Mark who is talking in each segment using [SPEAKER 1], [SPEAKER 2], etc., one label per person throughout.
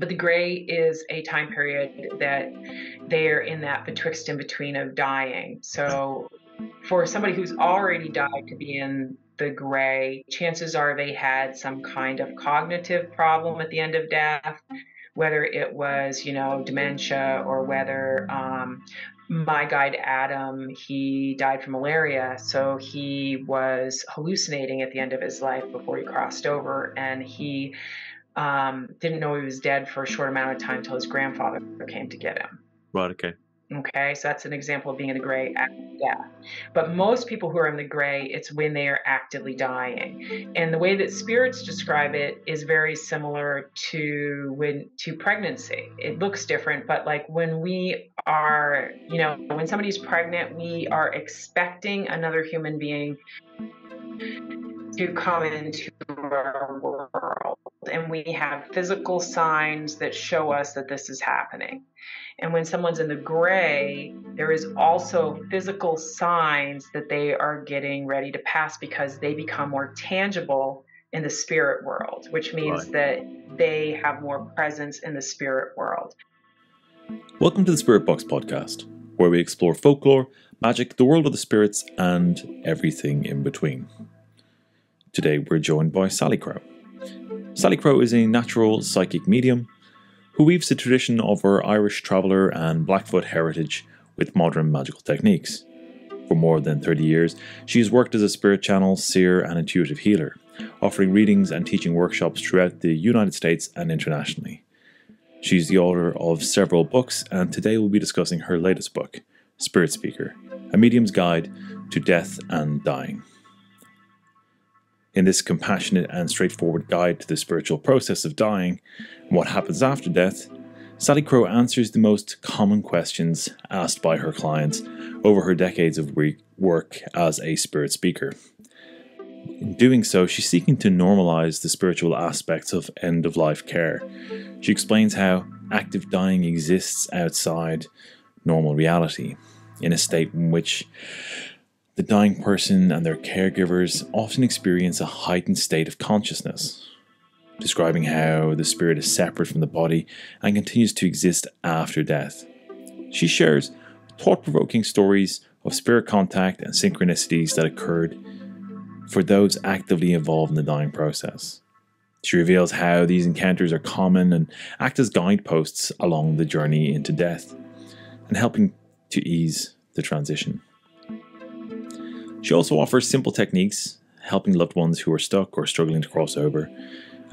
[SPEAKER 1] But the gray is a time period that they're in that betwixt and between of dying. So for somebody who's already died to be in the gray, chances are they had some kind of cognitive problem at the end of death, whether it was, dementia, or whether my guide Adam, he died from malaria. So he was hallucinating at the end of his life before he crossed over. And he didn't know he was dead for a short amount of time until his grandfather came to get him.
[SPEAKER 2] Right, okay.
[SPEAKER 1] Okay, so that's an example of being in the gray after death. But most people who are in the gray, it's when they are actively dying. And the way that spirits describe it is very similar to pregnancy. It looks different, but like when we are, when somebody's pregnant, we are expecting another human being to come into our world. And we have physical signs that show us that this is happening. And when someone's in the gray, there is also physical signs that they are getting ready to pass, because they become more tangible in the spirit world, which means that they have more presence in the spirit world.
[SPEAKER 2] Welcome to the Spirit Box podcast, where we explore folklore, magic, the world of the spirits, and everything in between. Today we're joined by Salicrow. Salicrow is a natural psychic medium who weaves the tradition of her Irish Traveler and Blackfoot heritage with modern magical techniques. For more than 30 years, she has worked as a spirit channel, seer, and intuitive healer, offering readings and teaching workshops throughout the United States and internationally. She's the author of several books, and today we'll be discussing her latest book, Spirit Speaker, A Medium's Guide to Death and Dying. In this compassionate and straightforward guide to the spiritual process of dying and what happens after death, Salicrow answers the most common questions asked by her clients over her decades of work as a spirit speaker. In doing so, she's seeking to normalize the spiritual aspects of end-of-life care. She explains how active dying exists outside normal reality, in a state in which the dying person and their caregivers often experience a heightened state of consciousness, describing how the spirit is separate from the body and continues to exist after death. She shares thought-provoking stories of spirit contact and synchronicities that occurred for those actively involved in the dying process. She reveals how these encounters are common and act as guideposts along the journey into death, and helping to ease the transition. She also offers simple techniques, helping loved ones who are stuck or struggling to cross over,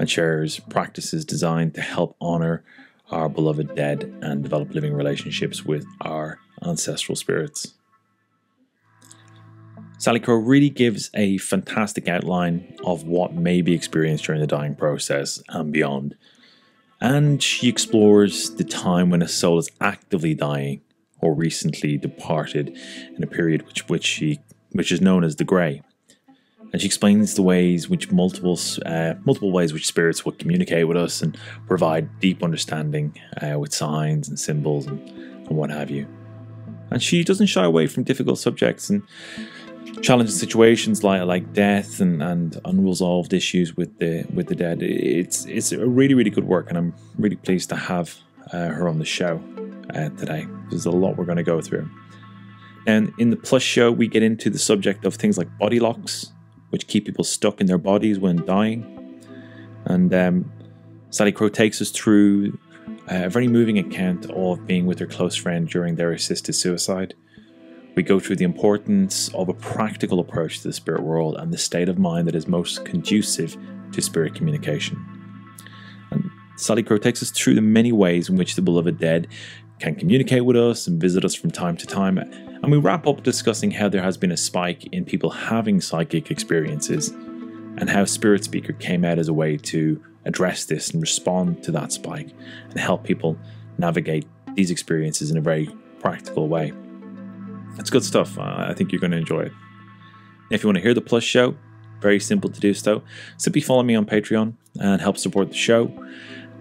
[SPEAKER 2] and shares practices designed to help honor our beloved dead and develop living relationships with our ancestral spirits. Salicrow really gives a fantastic outline of what may be experienced during the dying process and beyond. And she explores the time when a soul is actively dying or recently departed in a period which is known as the grey. And she explains the ways which multiple ways which spirits will communicate with us and provide deep understanding with signs and symbols and what have you. And she doesn't shy away from difficult subjects and challenging situations like death and unresolved issues with the dead. It's a really, really good work, and I'm really pleased to have her on the show today. There's a lot we're going to go through. And in the Plus show, we get into the subject of things like body locks, which keep people stuck in their bodies when dying. And Salicrow takes us through a very moving account of being with her close friend during their assisted suicide. We go through the importance of a practical approach to the spirit world and the state of mind that is most conducive to spirit communication. And Salicrow takes us through the many ways in which the beloved dead can communicate with us and visit us from time to time. And we wrap up discussing how there has been a spike in people having psychic experiences and how Spirit Speaker came out as a way to address this and respond to that spike and help people navigate these experiences in a very practical way. It's good stuff. I think you're going to enjoy it. If you want to hear the Plus show, very simple to do so. Simply follow me on Patreon and help support the show.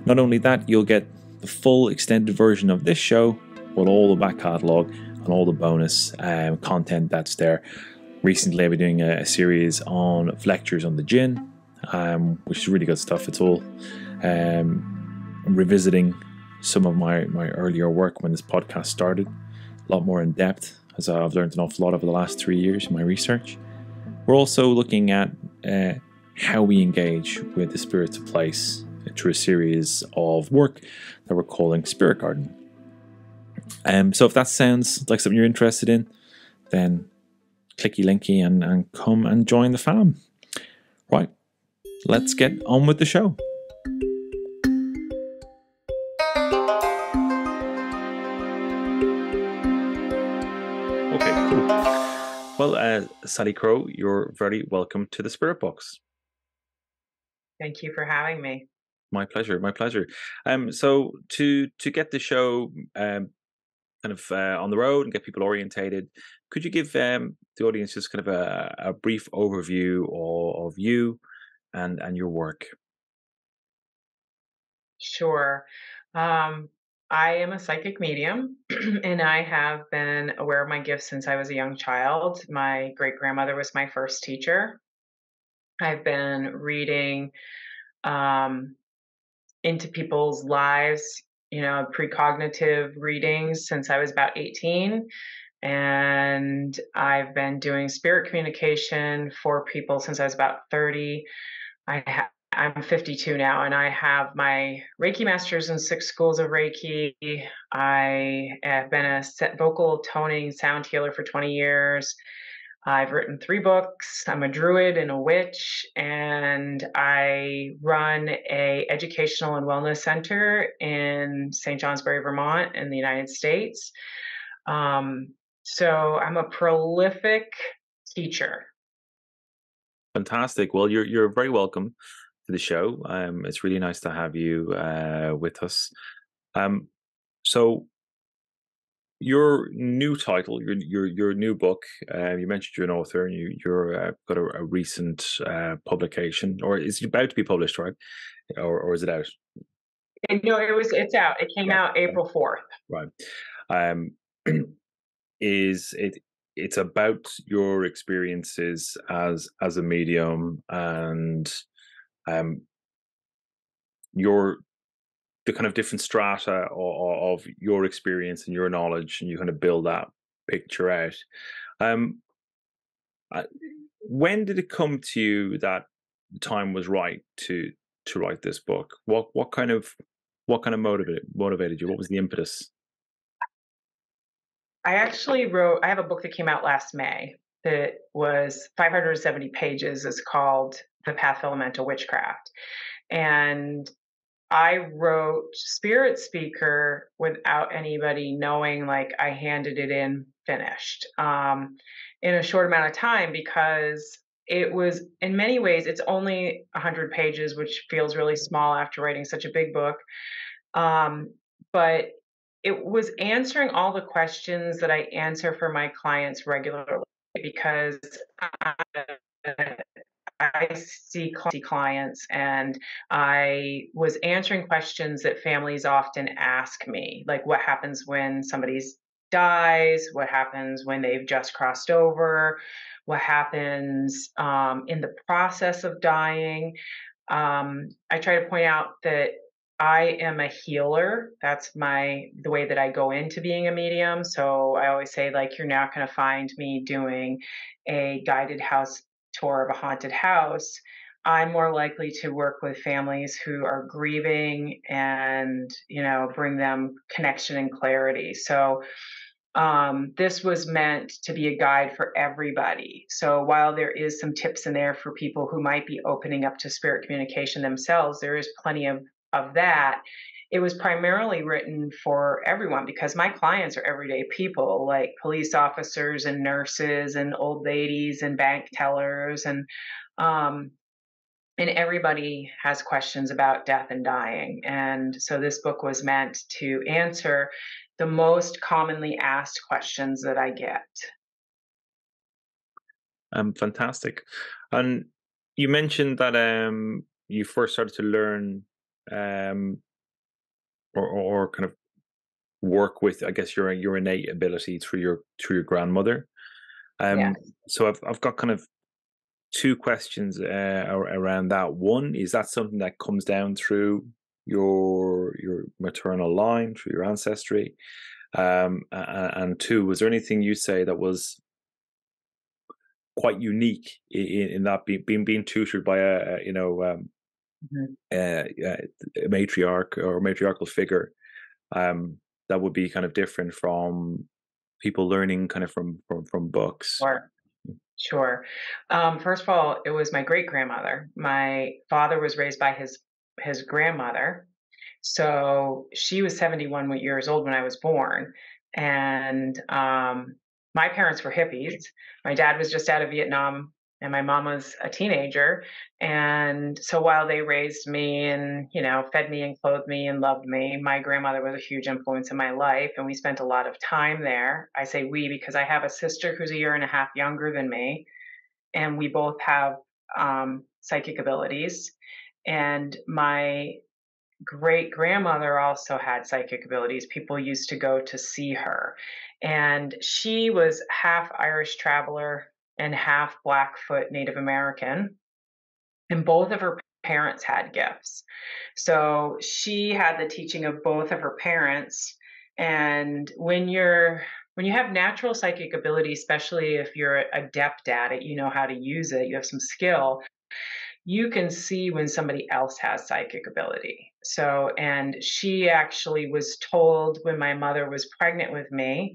[SPEAKER 2] Not only that, you'll get the full extended version of this show with all the back catalogue and all the bonus content that's there. Recently, I've been doing a series on lectures on the Jinn, which is really good stuff. It's all revisiting some of my earlier work when this podcast started, a lot more in depth, as I've learned an awful lot over the last 3 years in my research. We're also looking at how we engage with the spirits of place through a series of work that we're calling Spirit Garden. So if that sounds like something you're interested in, then clicky linky and come and join the fam. Right, let's get on with the show. Okay, cool. Well, Salicrow, you're very welcome to the Spirit Box.
[SPEAKER 1] Thank you for having me.
[SPEAKER 2] My pleasure, my pleasure. So to get the show kind of on the road and get people orientated, could you give the audience just kind of a brief overview of you and your work?
[SPEAKER 1] Sure. I am a psychic medium, and I have been aware of my gifts since I was a young child. My great-grandmother was my first teacher. I've been reading into people's lives, precognitive readings since I was about 18. And I've been doing spirit communication for people since I was about 30. I'm 52 now, and I have my Reiki Masters in 6 schools of Reiki. I have been a vocal toning sound healer for 20 years. I've written 3 books. I'm a druid and a witch, and I run a educational and wellness center in St. Johnsbury, Vermont, in the United States. So I'm a prolific teacher.
[SPEAKER 2] Fantastic. Well, you're very welcome to the show. It's really nice to have you with us. So your new title, your new book, you mentioned you're an author, and you're got a recent publication, or is it about to be published, right? Or is it out?
[SPEAKER 1] It's out. It came out April 4th.
[SPEAKER 2] Right. It's about your experiences as a medium and the kind of different strata of your experience and your knowledge, and you kind of build that picture out. When did it come to you that the time was right to write this book? What kind of motivated you? What was the impetus?
[SPEAKER 1] I have a book that came out last May that was 570 pages. It's called The Path of Elemental Witchcraft. And I wrote Spirit Speaker without anybody knowing, like I handed it in finished in a short amount of time, because it was, in many ways, it's only 100 pages, which feels really small after writing such a big book. But it was answering all the questions that I answer for my clients regularly, because I see clients, and I was answering questions that families often ask me, like what happens when somebody dies, what happens when they've just crossed over, what happens in the process of dying. I try to point out that I am a healer. That's the way that I go into being a medium. So I always say, like, you're not going to find me doing a guided house tour of a haunted house. I'm more likely to work with families who are grieving and, bring them connection and clarity. So this was meant to be a guide for everybody. So while there is some tips in there for people who might be opening up to spirit communication themselves, there is plenty of that. It was primarily written for everyone, because my clients are everyday people, like police officers and nurses and old ladies and bank tellers, and everybody has questions about death and dying. And so this book was meant to answer the most commonly asked questions that I get.
[SPEAKER 2] Fantastic. And you mentioned that you first started to learn or kind of work with, I guess, your innate ability through your grandmother.
[SPEAKER 1] Yeah.
[SPEAKER 2] So I've got kind of 2 questions around that. One, is that something that comes down through your maternal line, through your ancestry? And two, was there anything you say that was quite unique in that being tutored by
[SPEAKER 1] Mhm.
[SPEAKER 2] a matriarch or matriarchal figure, that would be kind of different from people learning kind of from books?
[SPEAKER 1] Sure. Sure. First of all, it was my great grandmother. My father was raised by his grandmother, so she was 71 years old when I was born, and my parents were hippies. My dad was just out of Vietnam, and my mom was a teenager. And so while they raised me and fed me and clothed me and loved me, my grandmother was a huge influence in my life, and we spent a lot of time there. I say we because I have a sister who's a year and a half younger than me, and we both have psychic abilities. And my great grandmother also had psychic abilities. People used to go to see her. And she was half Irish Traveler and half Blackfoot Native American. And both of her parents had gifts. So she had the teaching of both of her parents. And when you have natural psychic ability, especially if you're adept at it, you know how to use it, you have some skill, you can see when somebody else has psychic ability. So, and she actually was told when my mother was pregnant with me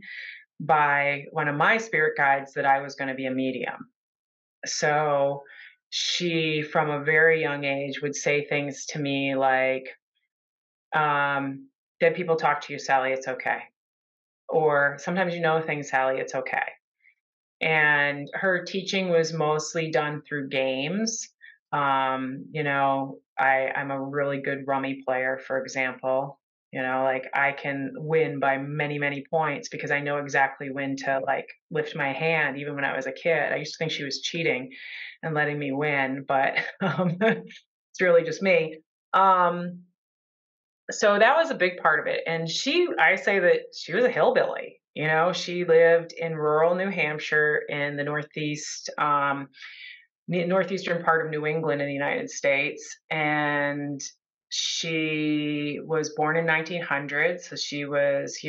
[SPEAKER 1] by one of my spirit guides that I was going to be a medium. So, she, from a very young age, would say things to me like, dead people talk to you, Sally, it's okay. Or sometimes you know things, Sally, it's okay. And her teaching was mostly done through games. I'm a really good rummy player, for example. Like I can win by many, many points because I know exactly when to like lift my hand. Even when I was a kid, I used to think she was cheating and letting me win, but it's really just me. Um, so that was a big part of it. And I say that she was a hillbilly. She lived in rural New Hampshire in the northeastern part of New England in the United States. And she was born in 1900. So she lived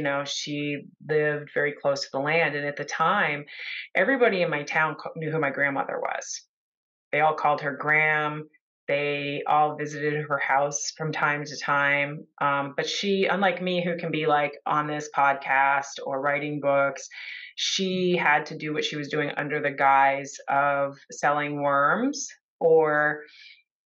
[SPEAKER 1] very close to the land. And at the time, everybody in my town knew who my grandmother was. They all called her Gram. They all visited her house from time to time. But she, unlike me, who can be like on this podcast or writing books, she had to do what she was doing under the guise of selling worms, or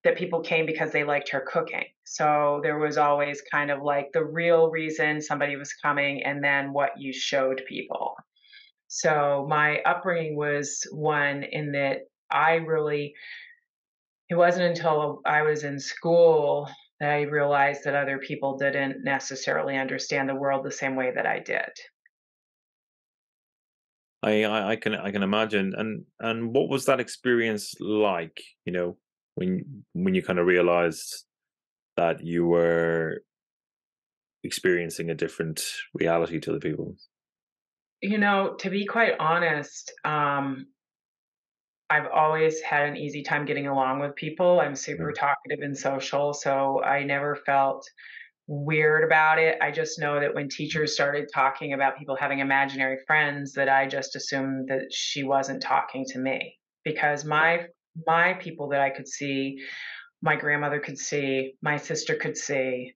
[SPEAKER 1] that people came because they liked her cooking. So there was always kind of like the real reason somebody was coming and then what you showed people. So my upbringing was one in that it wasn't until I was in school that I realized that other people didn't necessarily understand the world the same way that I did.
[SPEAKER 2] I can imagine. And what was that experience like? When you kind of realized that you were experiencing a different reality to the people.
[SPEAKER 1] To be quite honest, I've always had an easy time getting along with people. I'm super
[SPEAKER 2] Mm.
[SPEAKER 1] talkative and social, so I never felt weird about it. I just know that when teachers started talking about people having imaginary friends, that I just assumed that she wasn't talking to me because my people that I could see, my grandmother could see, my sister could see.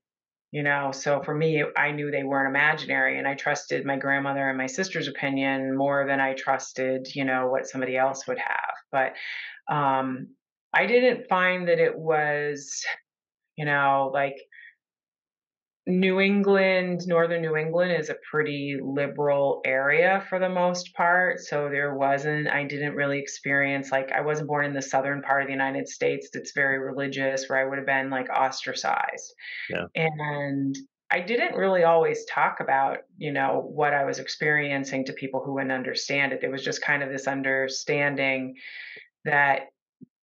[SPEAKER 1] So for me, I knew they weren't imaginary, and I trusted my grandmother and my sister's opinion more than I trusted, what somebody else would have. But um, I didn't find that it was, like Northern New England is a pretty liberal area for the most part. So I didn't really experience, like, I wasn't born in the southern part of the United States that's very religious, where I would have been like ostracized.
[SPEAKER 2] Yeah.
[SPEAKER 1] And I didn't really always talk about, what I was experiencing to people who wouldn't understand it. There was just kind of this understanding that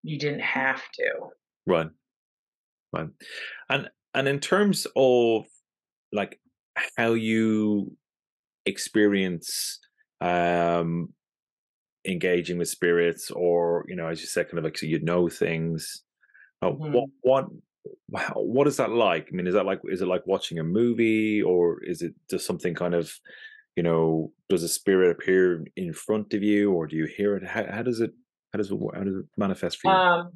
[SPEAKER 1] you didn't have to.
[SPEAKER 2] Right. Right. And in terms of like how you experience um engaging with spirits, or as you said, kind of like, so things, what
[SPEAKER 1] Mhm.
[SPEAKER 2] what wow, what is that like? I mean, is it like watching a movie, or is it just something kind of, does a spirit appear in front of you, or do you hear it? How does it how does it manifest for you?
[SPEAKER 1] Um,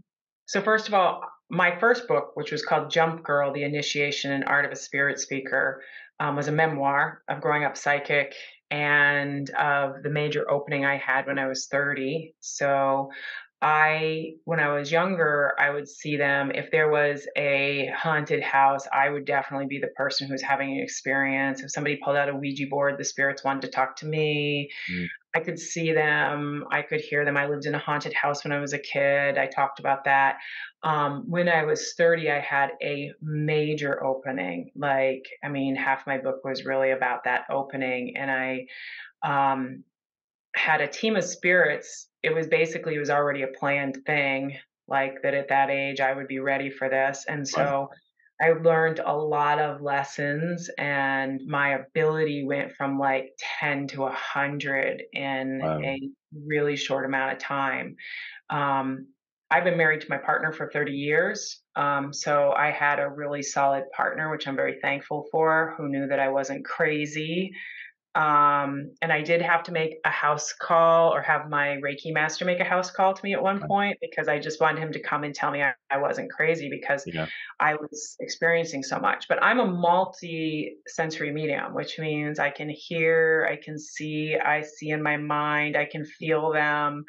[SPEAKER 1] so first of all, my first book, which was called Jump Girl: The Initiation and Art of a Spirit Speaker, was a memoir of growing up psychic and of the major opening I had when I was 30. So when I was younger, I would see them. If there was a haunted house, I would definitely be the person who was having an experience. If somebody pulled out a Ouija board, the spirits wanted to talk to me.
[SPEAKER 2] Mm,
[SPEAKER 1] I could see them, I could hear them. I lived in a haunted house when I was a kid. I talked about that. When I was 30, I had a major opening. Like, I mean, half my book was really about that opening. And I um, had a team of spirits. It was already a planned thing, like that at that age I would be ready for this. And
[SPEAKER 2] right.
[SPEAKER 1] so I learned a lot of lessons, and my ability went from like 10 to 100 in
[SPEAKER 2] Wow.
[SPEAKER 1] a really short amount of time. Um, I've been married to my partner for 30 years. So I had a really solid partner, which I'm very thankful for, who knew that I wasn't crazy. And I did have to make a house call, or have my Reiki master make a house call to me at one
[SPEAKER 2] Right.
[SPEAKER 1] point, because I just wanted him to come and tell me I wasn't crazy, because
[SPEAKER 2] Yeah.
[SPEAKER 1] I was experiencing so much. But I'm a multi-sensory medium, which means I can hear, I can see, I see in my mind, I can feel them.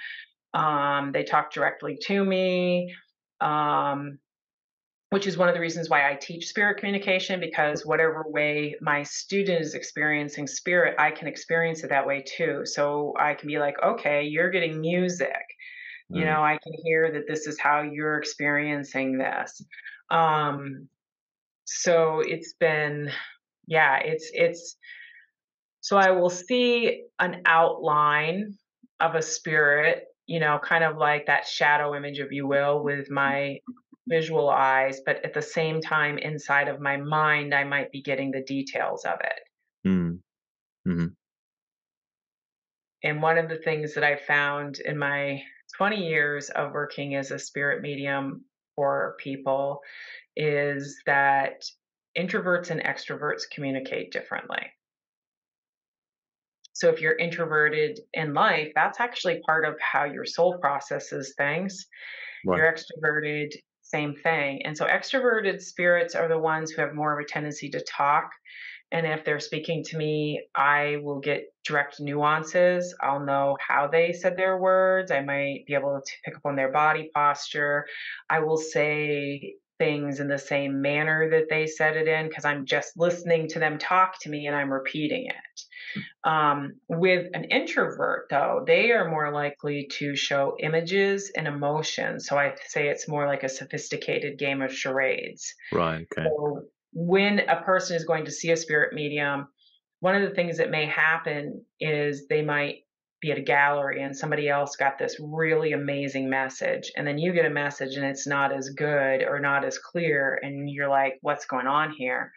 [SPEAKER 1] They talk directly to me. Um, which is one of the reasons why I teach spirit communication, because whatever way my student is experiencing spirit, I can experience it that way too. So I can be like, okay, you're getting music.
[SPEAKER 2] Mm,
[SPEAKER 1] I can hear that this is how you're experiencing this. Um, so it's been, yeah, so I will see an outline of a spirit, kind of like that shadow image, if you will, with my visual eyes, but at the same time, inside of my mind, I might be getting the details of it.
[SPEAKER 2] mm, mhm.
[SPEAKER 1] And one of the things that I found in my 20 years of working as a spirit medium for people is that introverts and extroverts communicate differently. So if you're introverted in life, that's actually part of how your soul processes things.
[SPEAKER 2] Right.
[SPEAKER 1] You're extroverted, same thing. And so extroverted spirits are the ones who have more of a tendency to talk. And if they're speaking to me, I will get direct nuances. I'll know how they said their words. I might be able to pick up on their body posture. I will say things in the same manner that they said it in, because I'm just listening to them talk to me and I'm repeating it. With an introvert, though, they are more likely to show images and emotions. So I say it's more like a sophisticated game of charades.
[SPEAKER 2] Right. Okay.
[SPEAKER 1] So when a person is going to see a spirit medium, one of the things that may happen is they might be at a gallery and somebody else got this really amazing message. And then you get a message and it's not as good or not as clear. And you're like, what's going on here?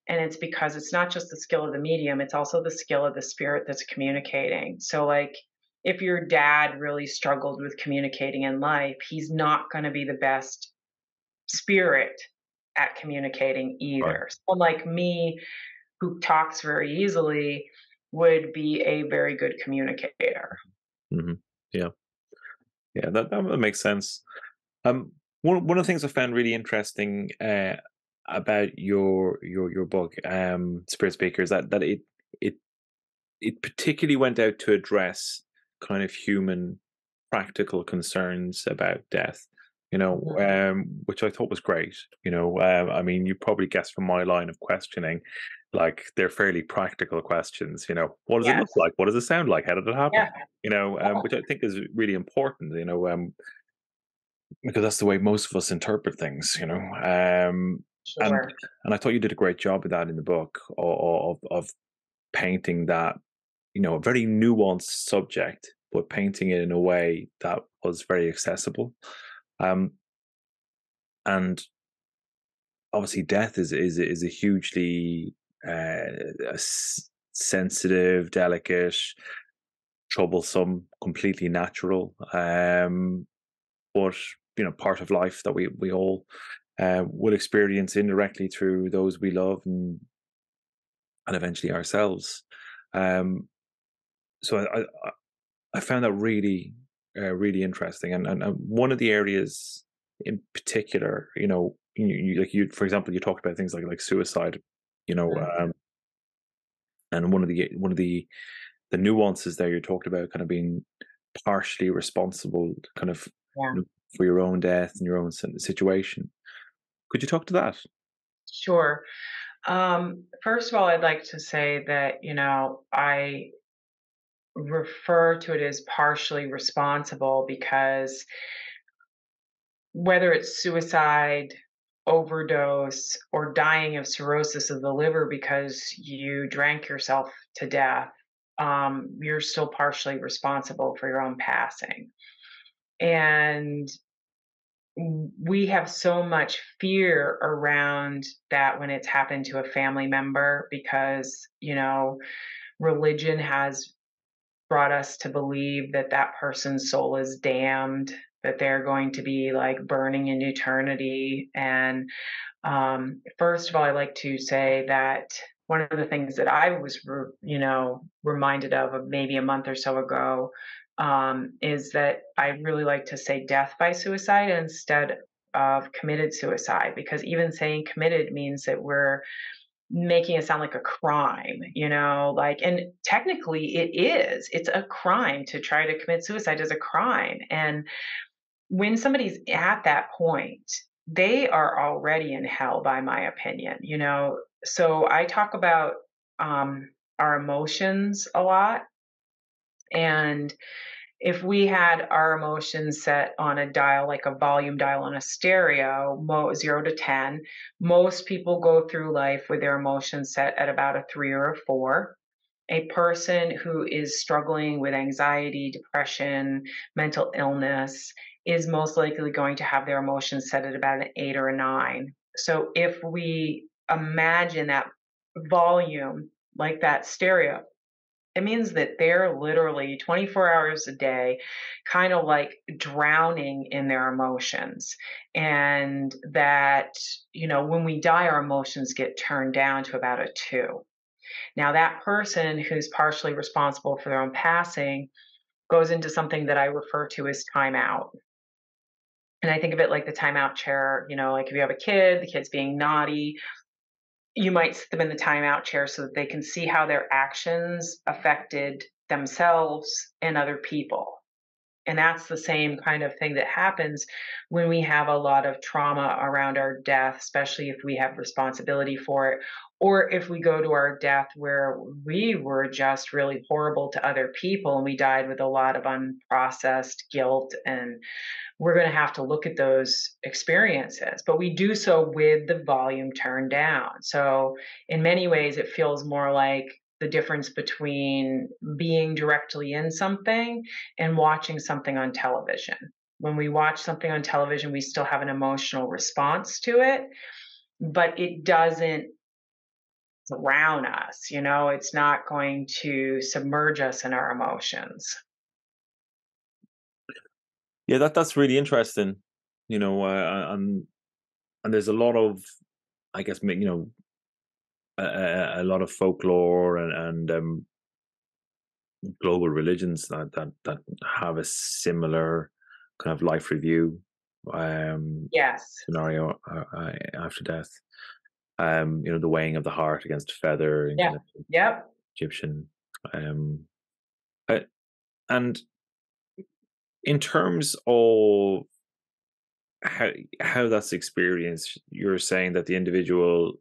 [SPEAKER 1] And it's because it's not just the skill of the medium, it's also the skill of the spirit that's communicating. So, like, if your dad really struggled with communicating in life, he's not going to be the best spirit at communicating
[SPEAKER 2] Right.
[SPEAKER 1] either. Someone like me, who talks very easily, would be a very good communicator.
[SPEAKER 2] Hmm. Yeah. Yeah. That makes sense. One of the things I found really interesting about your book, Spirit Speaker, is that it it particularly went out to address kind of human practical concerns about death.
[SPEAKER 1] Mhm.
[SPEAKER 2] Which I thought was great. I mean, you probably guessed from my line of questioning, like they're fairly practical questions. What does it look
[SPEAKER 1] Yes.
[SPEAKER 2] like? What does it sound like? How did it happen?
[SPEAKER 1] Yeah. Yeah.
[SPEAKER 2] Which I think is really important. Because that's the way most of us interpret things, and
[SPEAKER 1] Sure.
[SPEAKER 2] I thought you did a great job of that in the book of painting that, a very nuanced subject, but painting it in a way that was very accessible. Um, and obviously, death is a hugely sensitive, delicate, troublesome, completely natural, but part of life that we all will experience indirectly through those we love, and eventually ourselves. Um, so I found that really really interesting, and one of the areas in particular, like you, for example, you talked about things like suicide, you know,
[SPEAKER 1] Mhm.
[SPEAKER 2] and one of the nuances there you talked about, kind of being partially responsible, kind of,
[SPEAKER 1] Yeah,
[SPEAKER 2] for your own death and your own situation. Could you talk to that?
[SPEAKER 1] sure. First of all, I'd like to say that, I refer to it as partially responsible because whether it's suicide, overdose, or dying of cirrhosis of the liver because you drank yourself to death, you're still partially responsible for your own passing. And we have so much fear around that when it's happened to a family member because, religion has brought us to believe that that person's soul is damned, that they're going to be like burning in eternity. And first of all, I like to say that one of the things that I was, reminded of maybe a month or so ago, is that I really like to say death by suicide instead of committed suicide, because even saying committed means that we're making it sound like a crime, and technically it is. It's a crime to try to commit suicide is a crime. And when somebody's at that point, they are already in hell, by my opinion. So I talk about our emotions a lot. And if we had our emotions set on a dial, like a volume dial on a stereo, 0 to 10, most people go through life with their emotions set at about a 3 or a 4. A person who is struggling with anxiety, depression, mental illness is most likely going to have their emotions set at about an 8 or a 9. So if we imagine that volume like that stereo, it means that they're literally 24 hours a day, kind of like drowning in their emotions. And that, when we die, our emotions get turned down to about a 2. Now, that person who's partially responsible for their own passing goes into something that I refer to as timeout. And I think of it like the timeout chair, like if you have a kid, the kid's being naughty, you might sit them in the timeout chair so that they can see how their actions affected themselves and other people. And that's the same kind of thing that happens when we have a lot of trauma around our death, especially if we have responsibility for it, or if we go to our death where we were just really horrible to other people and we died with a lot of unprocessed guilt, and we're going to have to look at those experiences, but we do so with the volume turned down. So, in many ways, it feels more like the difference between being directly in something and watching something on television. When we watch something on television, we still have an emotional response to it, but it doesn't drown us. It's not going to submerge us in our emotions.
[SPEAKER 2] Yeah, that's really interesting. And there's a lot of, I guess, a lot of folklore and global religions that have a similar kind of life review
[SPEAKER 1] Yes.
[SPEAKER 2] scenario after death. The weighing of the heart against a feather and
[SPEAKER 1] Yeah.
[SPEAKER 2] kind of
[SPEAKER 1] Yep.
[SPEAKER 2] Egyptian. Um, uh, and in terms of how that's experienced, you're saying that the individual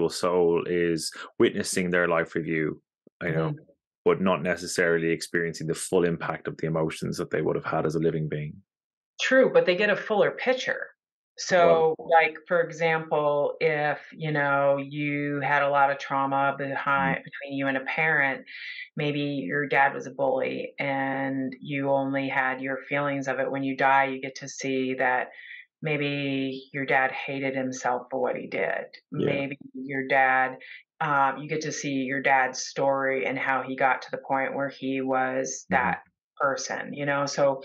[SPEAKER 2] soul is witnessing their life review, you know,
[SPEAKER 1] Mhm.
[SPEAKER 2] but not necessarily experiencing the full impact of the emotions that they would have had as a living being.
[SPEAKER 1] True, but they get a fuller picture.
[SPEAKER 2] Well,
[SPEAKER 1] So, like, for example, if, you had a lot of trauma
[SPEAKER 2] mm,
[SPEAKER 1] between you and a parent, maybe your dad was a bully and you only had your feelings of it. When you die, you get to see that maybe your dad hated himself for what he did.
[SPEAKER 2] yeah,
[SPEAKER 1] Maybe you get to see your dad's story and how he got to the point where he was
[SPEAKER 2] hmm,
[SPEAKER 1] that person. So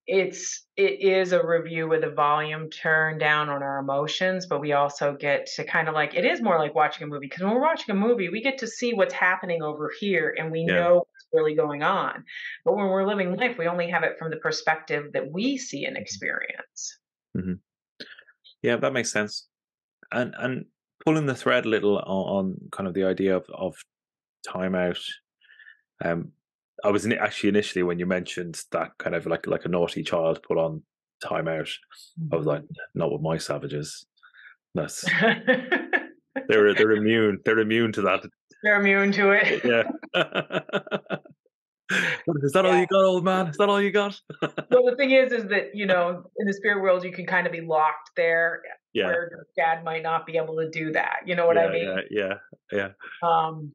[SPEAKER 1] it is a review with the volume turned down on our emotions, but we also get to kind of like, it is more like watching a movie, because when we're watching a movie, we get to see what's happening over here and we
[SPEAKER 2] Yeah.
[SPEAKER 1] know what's really going on. But when we're living life, we only have it from the perspective that we see and experience.
[SPEAKER 2] Hmm. Yeah, that makes sense. And pulling the thread a little on kind of the idea of timeout. Um, I was actually initially when you mentioned that kind of like a naughty child put on timeout. I was like,
[SPEAKER 1] Mhm.
[SPEAKER 2] not with my savages. That's they're immune. They're immune to that.
[SPEAKER 1] They're immune to it.
[SPEAKER 2] Yeah. Is that all
[SPEAKER 1] Yeah.
[SPEAKER 2] you got, old man? Is that all you got?
[SPEAKER 1] Well, the thing is that, in the spirit world, you can kind of be locked there
[SPEAKER 2] Yeah.
[SPEAKER 1] where your dad might not be able to do that. You know what I
[SPEAKER 2] Yeah.
[SPEAKER 1] mean?
[SPEAKER 2] Yeah. Yeah. Yeah.
[SPEAKER 1] Um,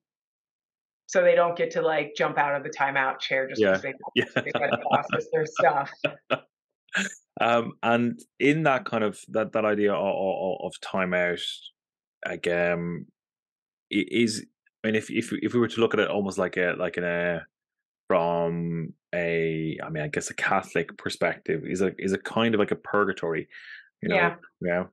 [SPEAKER 1] so they don't get to like jump out of the timeout chair just because
[SPEAKER 2] Yeah.
[SPEAKER 1] they got to
[SPEAKER 2] Yeah.
[SPEAKER 1] process their stuff.
[SPEAKER 2] And in that kind of that idea of timeout, again, is, I mean, if we were to look at it almost like from a, I mean, I guess a Catholic perspective, is a kind of like a purgatory, you know?
[SPEAKER 1] Yeah.
[SPEAKER 2] Yeah.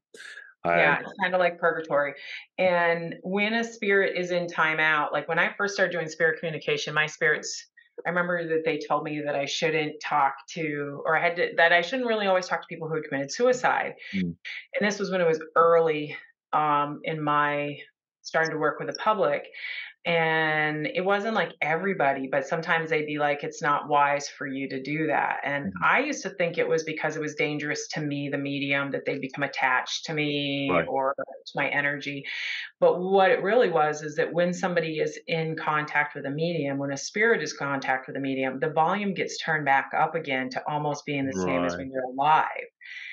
[SPEAKER 2] Um,
[SPEAKER 1] Yeah, it's kind of like purgatory. And when a spirit is in timeout, like when I first started doing spirit communication, my spirits, I remember that they told me that I shouldn't talk to, or that I shouldn't really always talk to people who had committed suicide.
[SPEAKER 2] mm,
[SPEAKER 1] And this was when it was early in my starting to work with the public. And it wasn't like everybody, but sometimes they'd be like, it's not wise for you to do that. And
[SPEAKER 2] mhm.
[SPEAKER 1] I used to think it was because it was dangerous to me, the medium, that they'd become attached to me
[SPEAKER 2] Right.
[SPEAKER 1] or to my energy. But what it really was is that when somebody is in contact with a medium, when a spirit is in contact with a medium, the volume gets turned back up again to almost being the same as
[SPEAKER 2] Right.
[SPEAKER 1] when you're alive.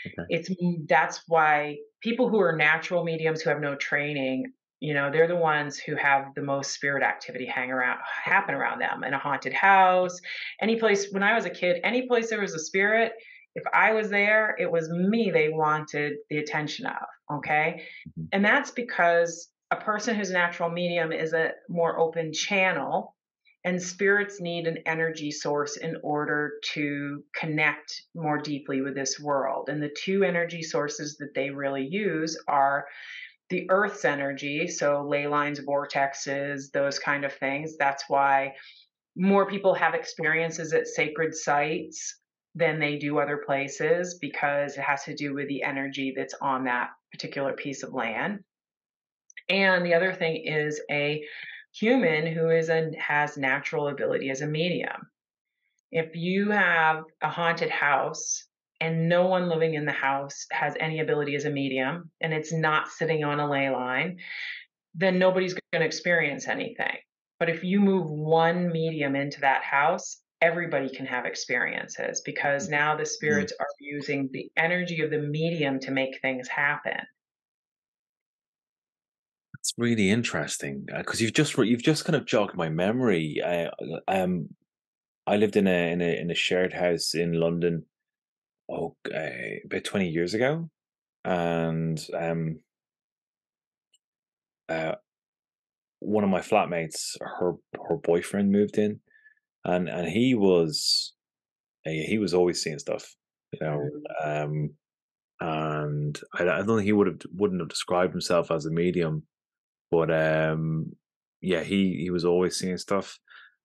[SPEAKER 2] Okay.
[SPEAKER 1] That's why people who are natural mediums who have no training, they're the ones who have the most spirit activity happen around them in a haunted house, any place. When I was a kid, any place there was a spirit, if I was there, it was me they wanted the attention of. Okay.
[SPEAKER 2] Mhm.
[SPEAKER 1] And that's because a person who's a natural medium is a more open channel, and spirits need an energy source in order to connect more deeply with this world. And the two energy sources that they really use are the Earth's energy, so ley lines, vortexes, those kind of things. That's why more people have experiences at sacred sites than they do other places, because it has to do with the energy that's on that particular piece of land. And the other thing is a human who has natural ability as a medium. If you have a haunted house and no one living in the house has any ability as a medium and it's not sitting on a ley line, then nobody's going to experience anything. But if you move one medium into that house, everybody can have experiences, because now the
[SPEAKER 2] Mm.
[SPEAKER 1] spirits are using the energy of the medium to make things happen.
[SPEAKER 2] It's really interesting because you've just kind of jogged my memory. I lived in a shared house in London, about 20 years ago, and uh, one of my flatmates, her boyfriend moved in, and he was always seeing stuff, you know.
[SPEAKER 1] Mhm.
[SPEAKER 2] Um, and I don't think he wouldn't have described himself as a medium, but yeah, he was always seeing stuff.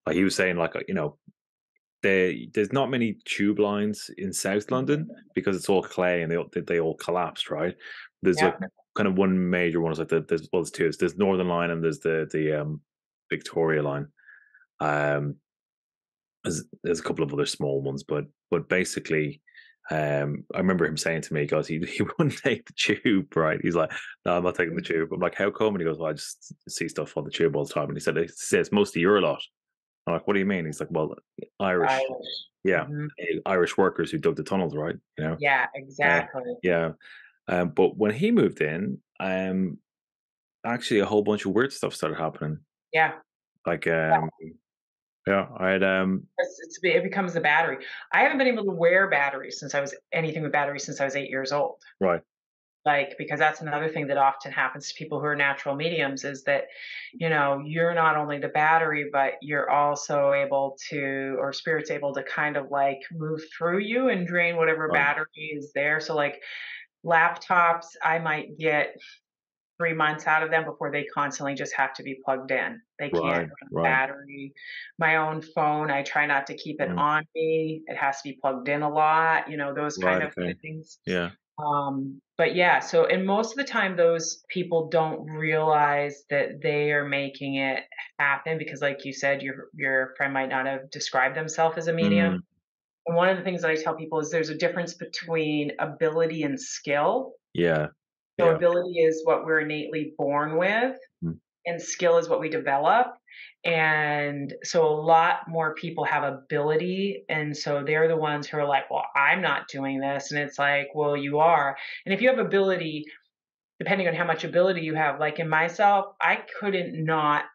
[SPEAKER 2] Like he was saying, like, there's not many tube lines in South London
[SPEAKER 1] Mhm.
[SPEAKER 2] because it's all clay and they all collapsed, right? There's like
[SPEAKER 1] Yeah.
[SPEAKER 2] kind of one major one is like there's two. There's Northern Line and there's the Victoria Line. Um, there's a couple of other small ones, but basically, I remember him saying to me, he goes, he wouldn't take the tube, right? He's like, no, I'm not taking the tube. I'm like, how come? And he goes, well, I just see stuff on the tube all the time. And he said, it says mostly your lot. I'm like, what do you mean? He's like, well, Irish,
[SPEAKER 1] Irish.
[SPEAKER 2] yeah,
[SPEAKER 1] Mhm.
[SPEAKER 2] Irish workers who dug the tunnels, right?
[SPEAKER 1] Yeah,
[SPEAKER 2] Uh,
[SPEAKER 1] exactly.
[SPEAKER 2] yeah. But when he moved in, actually a whole bunch of weird stuff started happening.
[SPEAKER 1] Yeah.
[SPEAKER 2] Like, yeah, I had,
[SPEAKER 1] It becomes the battery. I haven't been able to wear batteries since I was anything with batteries since I was 8 years old.
[SPEAKER 2] right.
[SPEAKER 1] Like, because that's another thing that often happens to people who are natural mediums is that, you're not only the battery, but you're also able to, or spirit's able to kind of like move through you and drain whatever
[SPEAKER 2] Right.
[SPEAKER 1] battery is there. So, like laptops, I might get 3 months out of them before they constantly just have to be plugged in. They can't
[SPEAKER 2] Right.
[SPEAKER 1] run
[SPEAKER 2] Right.
[SPEAKER 1] battery. My own phone, I try not to keep it
[SPEAKER 2] Mm.
[SPEAKER 1] on me. It has to be plugged in a lot, those kind
[SPEAKER 2] Right.
[SPEAKER 1] of
[SPEAKER 2] Okay.
[SPEAKER 1] things.
[SPEAKER 2] Yeah.
[SPEAKER 1] But yeah, so and most of the time those people don't realize that they are making it happen because like you said, your friend might not have described themselves as a medium.
[SPEAKER 2] Mm.
[SPEAKER 1] And one of the things that I tell people is there's a difference between ability and skill.
[SPEAKER 2] Yeah.
[SPEAKER 1] So
[SPEAKER 2] Yeah.
[SPEAKER 1] ability is what we're innately born with,
[SPEAKER 2] Mm.
[SPEAKER 1] and skill is what we develop. And so a lot more people have ability. And so they're the ones who are like, well, I'm not doing this. And it's like, well, you are. And if you have ability, depending on how much ability you have, like in myself, I couldn't not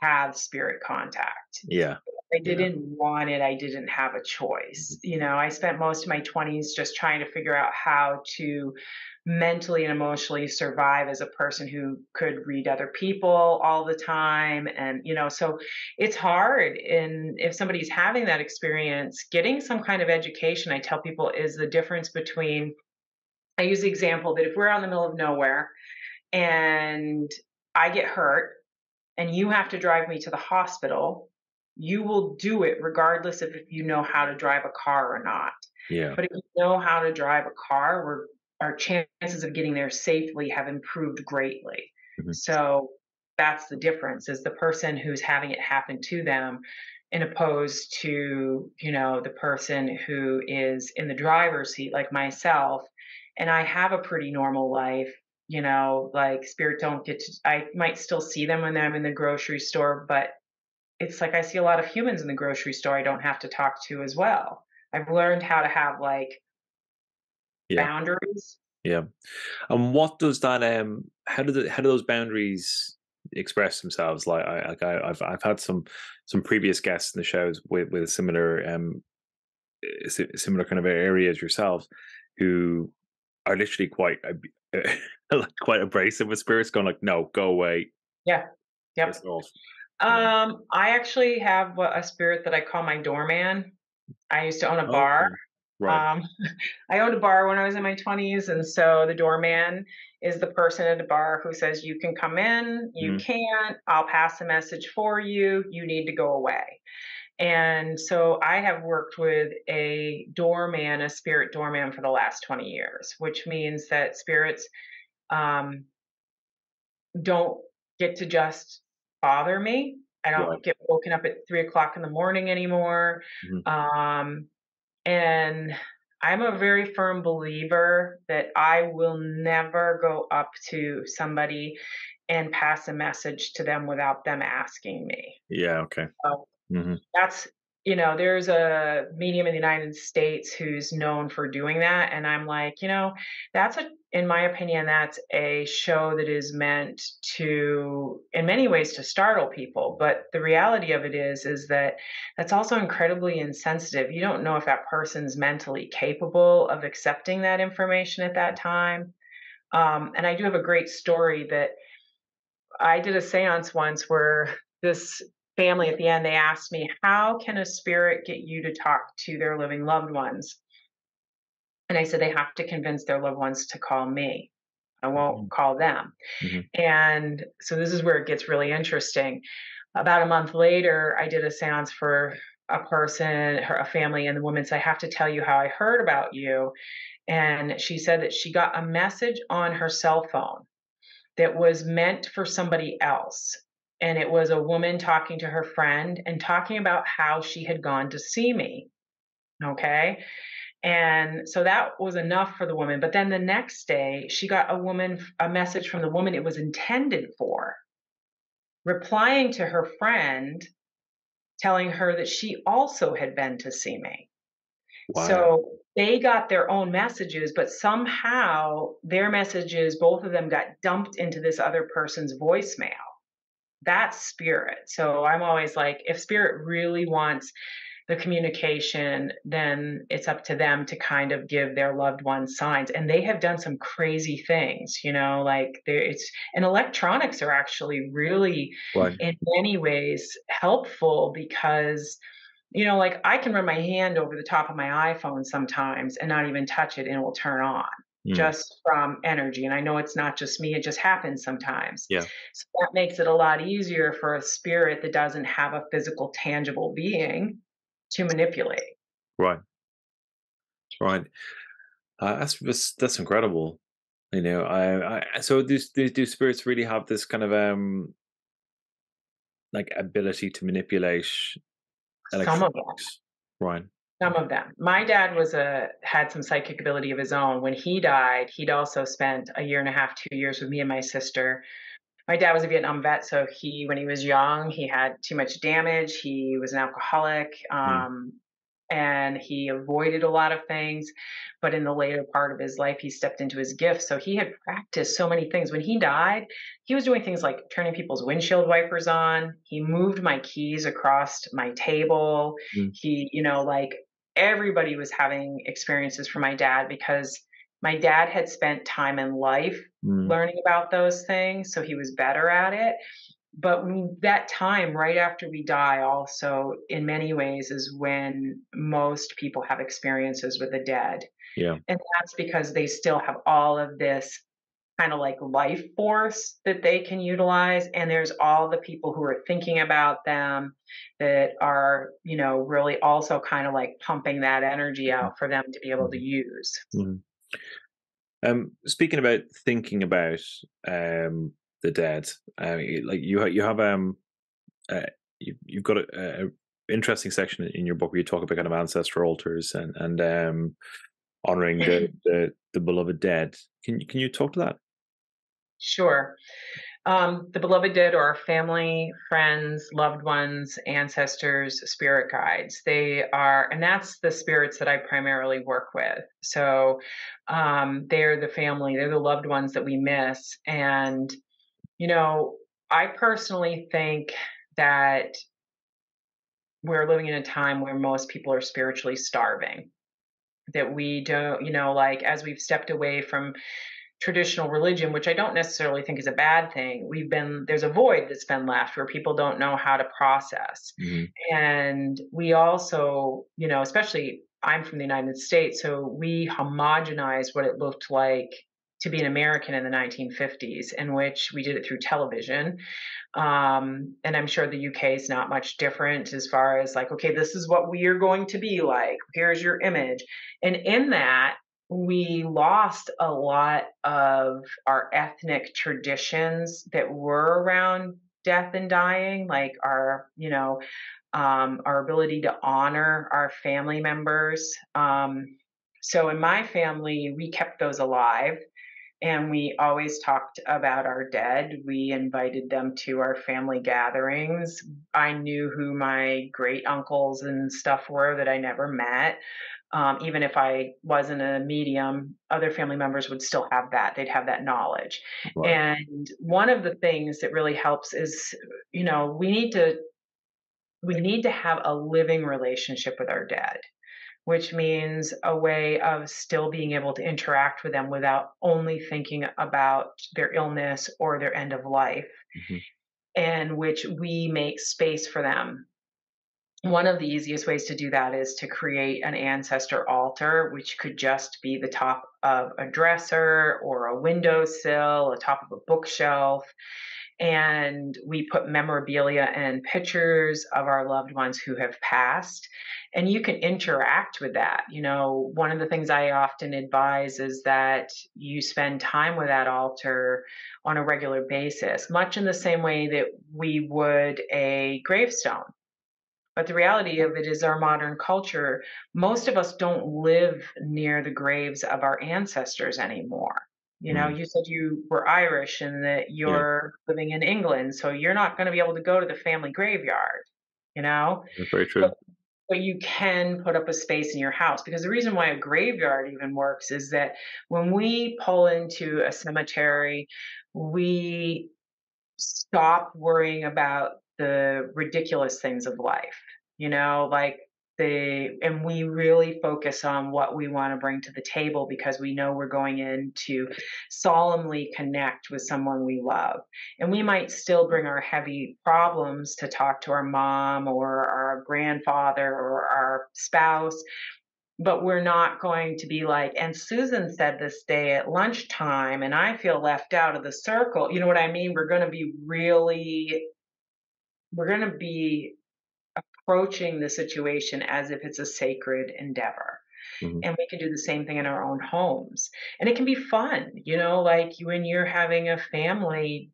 [SPEAKER 1] have spirit contact.
[SPEAKER 2] Yeah.
[SPEAKER 1] I
[SPEAKER 2] Yeah.
[SPEAKER 1] didn't want it. I didn't have a choice.
[SPEAKER 2] Mhm.
[SPEAKER 1] I spent most of my 20s just trying to figure out how to mentally and emotionally survive as a person who could read other people all the time. And, so it's hard. And if somebody's having that experience, getting some kind of education, I tell people, is the difference between, I use the example that if we're out in the middle of nowhere and I get hurt, and you have to drive me to the hospital, you will do it regardless of if you know how to drive a car or not.
[SPEAKER 2] Yeah.
[SPEAKER 1] But if you know how to drive a car, our chances of getting there safely have improved greatly.
[SPEAKER 2] Mhm.
[SPEAKER 1] So that's the difference is the person who's having it happen to them in opposed to, the person who is in the driver's seat like myself. And I have a pretty normal life, like spirit don't get to, I might still see them when I'm in the grocery store, but it's like I see a lot of humans in the grocery store I don't have to talk to as well. I've learned how to have like
[SPEAKER 2] Yeah.
[SPEAKER 1] boundaries.
[SPEAKER 2] Yeah. And what does that how do those boundaries express themselves? I've had some previous guests in the shows with similar similar kind of areas yourselves who are literally quite like quite abrasive with spirits, going like, "No, go away,
[SPEAKER 1] Yeah.
[SPEAKER 2] piss
[SPEAKER 1] Yep.
[SPEAKER 2] off."
[SPEAKER 1] I actually have a spirit that I call my doorman. I used to own a bar.
[SPEAKER 2] Okay. Right.
[SPEAKER 1] Um, I owned a bar when I was in my 20s, and so the doorman is the person at the bar who says, "You can come in, you
[SPEAKER 2] Mm.
[SPEAKER 1] can't, I'll pass a message for you, you need to go away." And so I have worked with a doorman, a spirit doorman for the last 20 years, which means that spirits um, don't get to just bother me. I
[SPEAKER 2] Right.
[SPEAKER 1] don't get woken up at 3 o'clock in the morning anymore.
[SPEAKER 2] Mhm.
[SPEAKER 1] Um, and I'm a very firm believer that I will never go up to somebody and pass a message to them without them asking me.
[SPEAKER 2] Yeah. Okay.
[SPEAKER 1] So
[SPEAKER 2] Mhm.
[SPEAKER 1] that's, there's a medium in the United States who's known for doing that. And I'm like, in my opinion, that's a show that is meant to, in many ways, to startle people. But the reality of it is that that's also incredibly insensitive. You don't know if that person's mentally capable of accepting that information at that time. And I do have a great story that I did a seance once where this family at the end, they asked me, how can a spirit get you to talk to their living loved ones? And I said, they have to convince their loved ones to call me. I won't
[SPEAKER 2] Mhm.
[SPEAKER 1] call them.
[SPEAKER 2] Mhm.
[SPEAKER 1] And so this is where it gets really interesting. About a month later, I did a seance for a person, a family, and the woman said, I have to tell you how I heard about you. And she said that she got a message on her cell phone that was meant for somebody else. And it was a woman talking to her friend and talking about how she had gone to see me. Okay. And so that was enough for the woman. But then the next day, she got a message from the woman it was intended for, replying to her friend, telling her that she also had been to see me.
[SPEAKER 2] Wow.
[SPEAKER 1] So they got their own messages, but somehow their messages, both of them got dumped into this other person's voicemail. That's spirit. So I'm always like, if spirit really wants, the communication, then it's up to them to kind of give their loved ones signs. And they have done some crazy things, like and electronics are actually really,
[SPEAKER 2] Right.
[SPEAKER 1] in many ways, helpful because, like I can run my hand over the top of my iPhone sometimes and not even touch it and it will turn on
[SPEAKER 2] Mm.
[SPEAKER 1] just from energy. And I know it's not just me, it just happens sometimes.
[SPEAKER 2] Yeah.
[SPEAKER 1] So that makes it a lot easier for a spirit that doesn't have a physical, tangible being to manipulate.
[SPEAKER 2] Right. Right. That's incredible. So do spirits really have this kind of like ability to manipulate
[SPEAKER 1] Some of them.
[SPEAKER 2] electronics? Right.
[SPEAKER 1] Some of them. My dad had some psychic ability of his own. When he died, he'd also spent a year and a half, 2 years with me and my sister. My dad was a Vietnam vet, so when he was young, he had too much damage. He was an alcoholic,
[SPEAKER 2] Mm.
[SPEAKER 1] and he avoided a lot of things. But in the later part of his life, he stepped into his gifts. So he had practiced so many things. When he died, he was doing things like turning people's windshield wipers on. He moved my keys across my table.
[SPEAKER 2] Mm.
[SPEAKER 1] Like everybody was having experiences for my dad because my dad had spent time in life
[SPEAKER 2] Mm.
[SPEAKER 1] learning about those things, so he was better at it. But that time right after we die also, in many ways, is when most people have experiences with the dead.
[SPEAKER 2] Yeah.
[SPEAKER 1] And that's because they still have all of this kind of like life force that they can utilize. And there's all the people who are thinking about them that are, really also kind of like pumping that energy out for them to be able to
[SPEAKER 2] Mhm.
[SPEAKER 1] use.
[SPEAKER 2] Mhm. Speaking about thinking about the dead, like you have uh, you've got a interesting section in your book where you talk about kind of ancestral altars and honoring the beloved dead. Can you talk to that?
[SPEAKER 1] Sure. The beloved dead are our family, friends, loved ones, ancestors, spirit guides. And that's the spirits that I primarily work with. So they're the family, they're the loved ones that we miss. And, you know, I personally think that we're living in a time where most people are spiritually starving. That we don't, like as we've stepped away from traditional religion, which I don't necessarily think is a bad thing, there's a void that's been left where people don't know how to process.
[SPEAKER 2] Hmm.
[SPEAKER 1] And we also, especially I'm from the United States, so we homogenized what it looked like to be an American in the 1950s, in which we did it through television. And I'm sure the UK is not much different as far as like, okay, this is what we are going to be like. Here's your image. And in that, we lost a lot of our ethnic traditions that were around death and dying, like our ability to honor our family members. So in my family, we kept those alive. And we always talked about our dead. We invited them to our family gatherings. I knew who my great uncles and stuff were that I never met. Even if I wasn't a medium, other family members would still have that. They'd have that knowledge.
[SPEAKER 2] Right.
[SPEAKER 1] And one of the things that really helps is, we need to have a living relationship with our dead, which means a way of still being able to interact with them without only thinking about their illness or their end of life,
[SPEAKER 2] Hmm.
[SPEAKER 1] and which we make space for them. One of the easiest ways to do that is to create an ancestor altar, which could just be the top of a dresser or a windowsill, the top of a bookshelf. And we put memorabilia and pictures of our loved ones who have passed. And you can interact with that. One of the things I often advise is that you spend time with that altar on a regular basis, much in the same way that we would a gravestone. But the reality of it is, our modern culture, most of us don't live near the graves of our ancestors anymore.
[SPEAKER 2] Mm.
[SPEAKER 1] You said you were Irish and that
[SPEAKER 2] Yeah,
[SPEAKER 1] you're living in England, so you're not going to be able to go to the family graveyard, you know?
[SPEAKER 2] that's very
[SPEAKER 1] But,
[SPEAKER 2] true.
[SPEAKER 1] but you can put up a space in your house, because the reason why a graveyard even works is that when we pull into a cemetery, we stop worrying about the ridiculous things of life, like And we really focus on what we want to bring to the table because we know we're going in to solemnly connect with someone we love. And we might still bring our heavy problems to talk to our mom or our grandfather or our spouse, but we're not going to be like, and Susan said this day at lunchtime, and I feel left out of the circle. You know what I mean? We're going to be approaching the situation as if it's a sacred endeavor.
[SPEAKER 2] Hmm.
[SPEAKER 1] And we can do the same thing in our own homes. And it can be fun, like when you're having a family,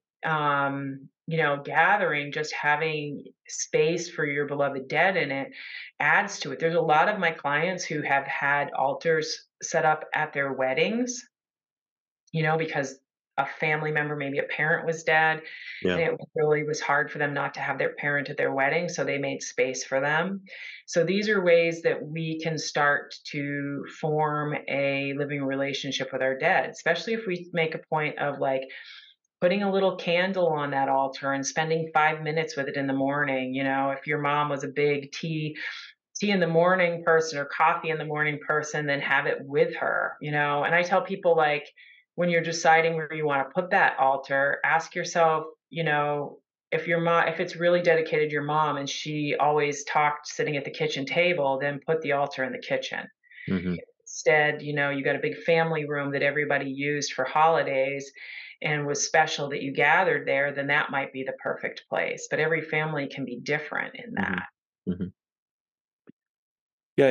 [SPEAKER 1] gathering, just having space for your beloved dead in it adds to it. There's a lot of my clients who have had altars set up at their weddings, because a family member, maybe a parent, was dead,
[SPEAKER 2] Yeah.
[SPEAKER 1] and it really was hard for them not to have their parent at their wedding, so they made space for them. So these are ways that we can start to form a living relationship with our dead, especially if we make a point of like putting a little candle on that altar and spending 5 minutes with it in the morning. If your mom was a big tea in the morning person or coffee in the morning person, then have it with her. And I tell people, like, when you're deciding where you want to put that altar, ask yourself, if it's really dedicated to your mom and she always talked sitting at the kitchen table, then put the altar in the kitchen.
[SPEAKER 2] Hmm.
[SPEAKER 1] Instead, you got a big family room that everybody used for holidays and was special that you gathered there, then that might be the perfect place. But every family can be different in
[SPEAKER 2] Hmm.
[SPEAKER 1] that.
[SPEAKER 2] Hmm. Yeah,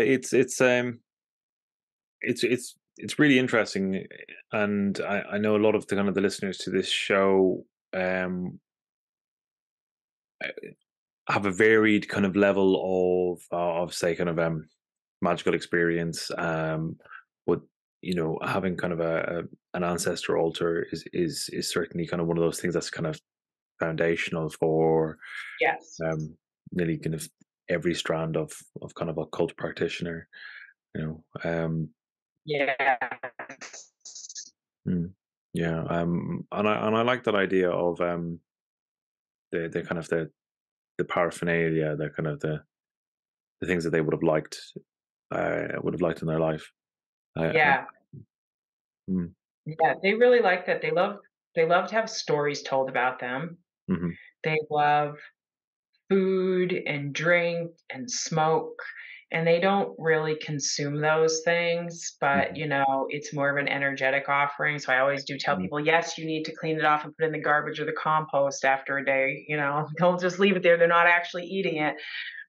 [SPEAKER 2] it's really interesting, and I know a lot of the kind of the listeners to this show um have a varied kind of level of say kind of magical experience. But having kind of an ancestor altar is certainly kind of one of those things that's kind of foundational for
[SPEAKER 1] Yes.
[SPEAKER 2] um nearly kind of every strand of kind of a cult practitioner. You
[SPEAKER 1] Yes.
[SPEAKER 2] mm, yeah, and I like that idea of the kind of the paraphernalia, the kind of the things that they would have liked in their life. I
[SPEAKER 1] Yeah.
[SPEAKER 2] mm,
[SPEAKER 1] Yeah, they really like that. They love to have stories told about them.
[SPEAKER 2] mhm,
[SPEAKER 1] They love food and drink and smoke, and they don't really consume those things, but,
[SPEAKER 2] mhm,
[SPEAKER 1] it's more of an energetic offering, so I always do tell
[SPEAKER 2] mhm,
[SPEAKER 1] people, "Yes, you need to clean it off and put it in the garbage or the compost after a day," don't just leave it there, they're not actually eating it.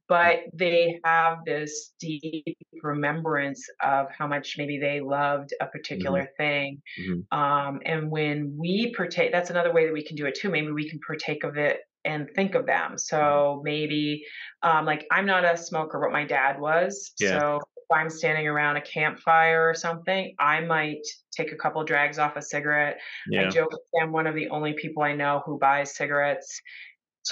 [SPEAKER 1] But they have this deep remembrance of how much maybe they loved a
[SPEAKER 2] mhm,
[SPEAKER 1] particular thing.
[SPEAKER 2] mhm,
[SPEAKER 1] And when we partake, that's another way that we can do it too. Maybe we can partake of it and think of them.
[SPEAKER 2] mhm.
[SPEAKER 1] So maybe, like, I'm not a smoker, but my dad was.
[SPEAKER 2] Yeah,
[SPEAKER 1] So if I'm standing around a campfire or something, I might take a couple drags off a cigarette. I
[SPEAKER 2] yeah,
[SPEAKER 1] joke that I'm one of the only people I know who buys cigarettes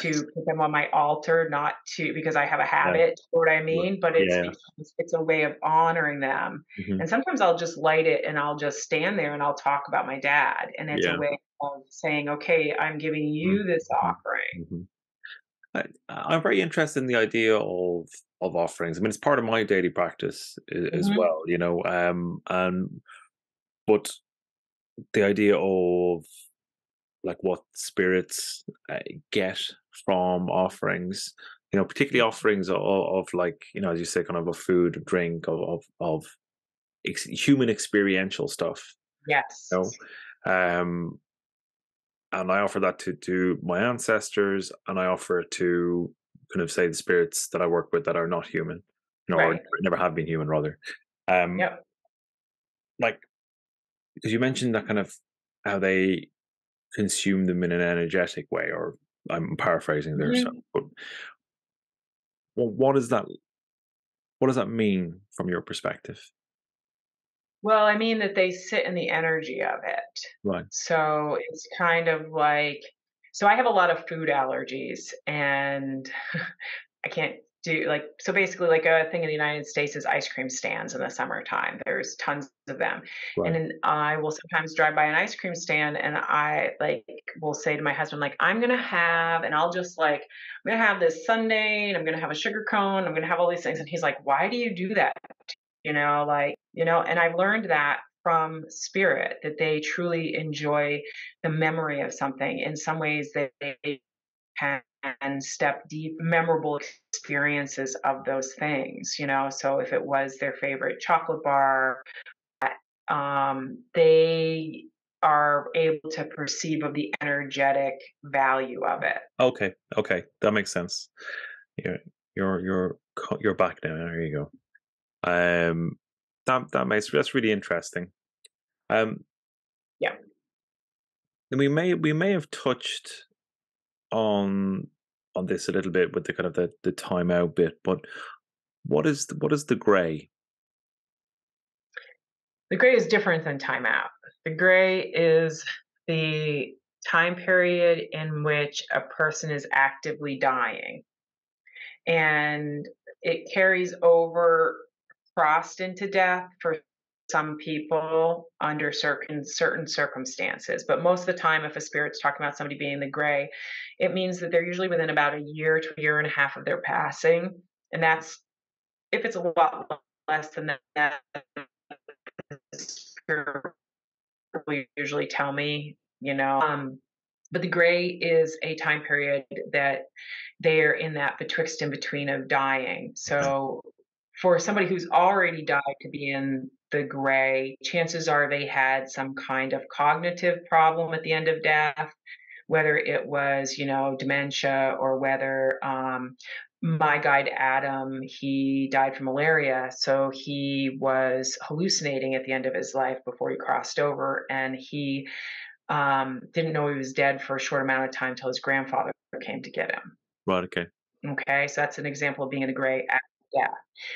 [SPEAKER 1] to put them on my altar, not to because I have a
[SPEAKER 2] yeah,
[SPEAKER 1] habit, you know what I
[SPEAKER 2] right.
[SPEAKER 1] mean? But it's
[SPEAKER 2] Yeah, yeah.
[SPEAKER 1] because it's a way of honoring them.
[SPEAKER 2] Mhm,
[SPEAKER 1] And sometimes I'll just light it and I'll just stand there and I'll talk about my dad. And it's a
[SPEAKER 2] yeah.
[SPEAKER 1] way of saying, okay, I'm giving
[SPEAKER 2] Mhm,
[SPEAKER 1] you this
[SPEAKER 2] mhm,
[SPEAKER 1] offering.
[SPEAKER 2] mhm. I'm very interested in the idea of offerings. I mean, it's part of my daily practice as
[SPEAKER 1] Mhm.
[SPEAKER 2] well, and but the idea of like what spirits get from offerings, particularly offerings of like, as you say, kind of a food, a drink, of human experiential stuff, you
[SPEAKER 1] Yes.
[SPEAKER 2] know. And I offer that to my ancestors, and I offer it to kind of say the spirits that I work with that are not human, or
[SPEAKER 1] Right.
[SPEAKER 2] never have been human, rather. Um,
[SPEAKER 1] Yep.
[SPEAKER 2] like, because you mentioned that kind of how they consume them in an energetic way, or I'm paraphrasing there. So,
[SPEAKER 1] Mhm.
[SPEAKER 2] but what does that mean from your perspective?
[SPEAKER 1] Well, I mean that they sit in the energy of it.
[SPEAKER 2] Right.
[SPEAKER 1] So it's kind of like, so I have a lot of food allergies and I can't do like so basically like a thing in the United States is ice cream stands in the summertime. There's tons of them. And
[SPEAKER 2] Right.
[SPEAKER 1] then I will sometimes drive by an ice cream stand and I like will say to my husband, like, I'm gonna have, and I'll just like, I'm gonna have this sundae and I'm gonna have a sugar cone, I'm gonna have all these things. And he's like, why do you do that? And I've learned that from spirit that they truly enjoy the memory of something. In some ways, they can step deep, memorable experiences of those things. So if it was their favorite chocolate bar, they are able to perceive of the energetic value of it.
[SPEAKER 2] Okay. Okay. That makes sense. Yeah. You're back now. There you go. That's really interesting. Um,
[SPEAKER 1] Yeah.
[SPEAKER 2] we may have touched on this a little bit with the kind of the timeout bit, but what is the gray?
[SPEAKER 1] The gray is different than timeout. The gray is the time period in which a person is actively dying. And it carries over crossed into death for some people under certain circumstances. But most of the time, if a spirit's talking about somebody being in the gray, it means that they're usually within about a year to a year and a half of their passing. And that's if it's a lot less than that, the spirit will usually tell me. But the gray is a time period that they're in that betwixt and between of dying. So for somebody who's already died to be in the gray, chances are they had some kind of cognitive problem at the end of death, whether it was dementia or whether my guide Adam, he died from malaria. So he was hallucinating at the end of his life before he crossed over. And he didn't know he was dead for a short amount of time till his grandfather came to get him.
[SPEAKER 2] Right. Okay.
[SPEAKER 1] Okay, so that's an example of being in the gray after death.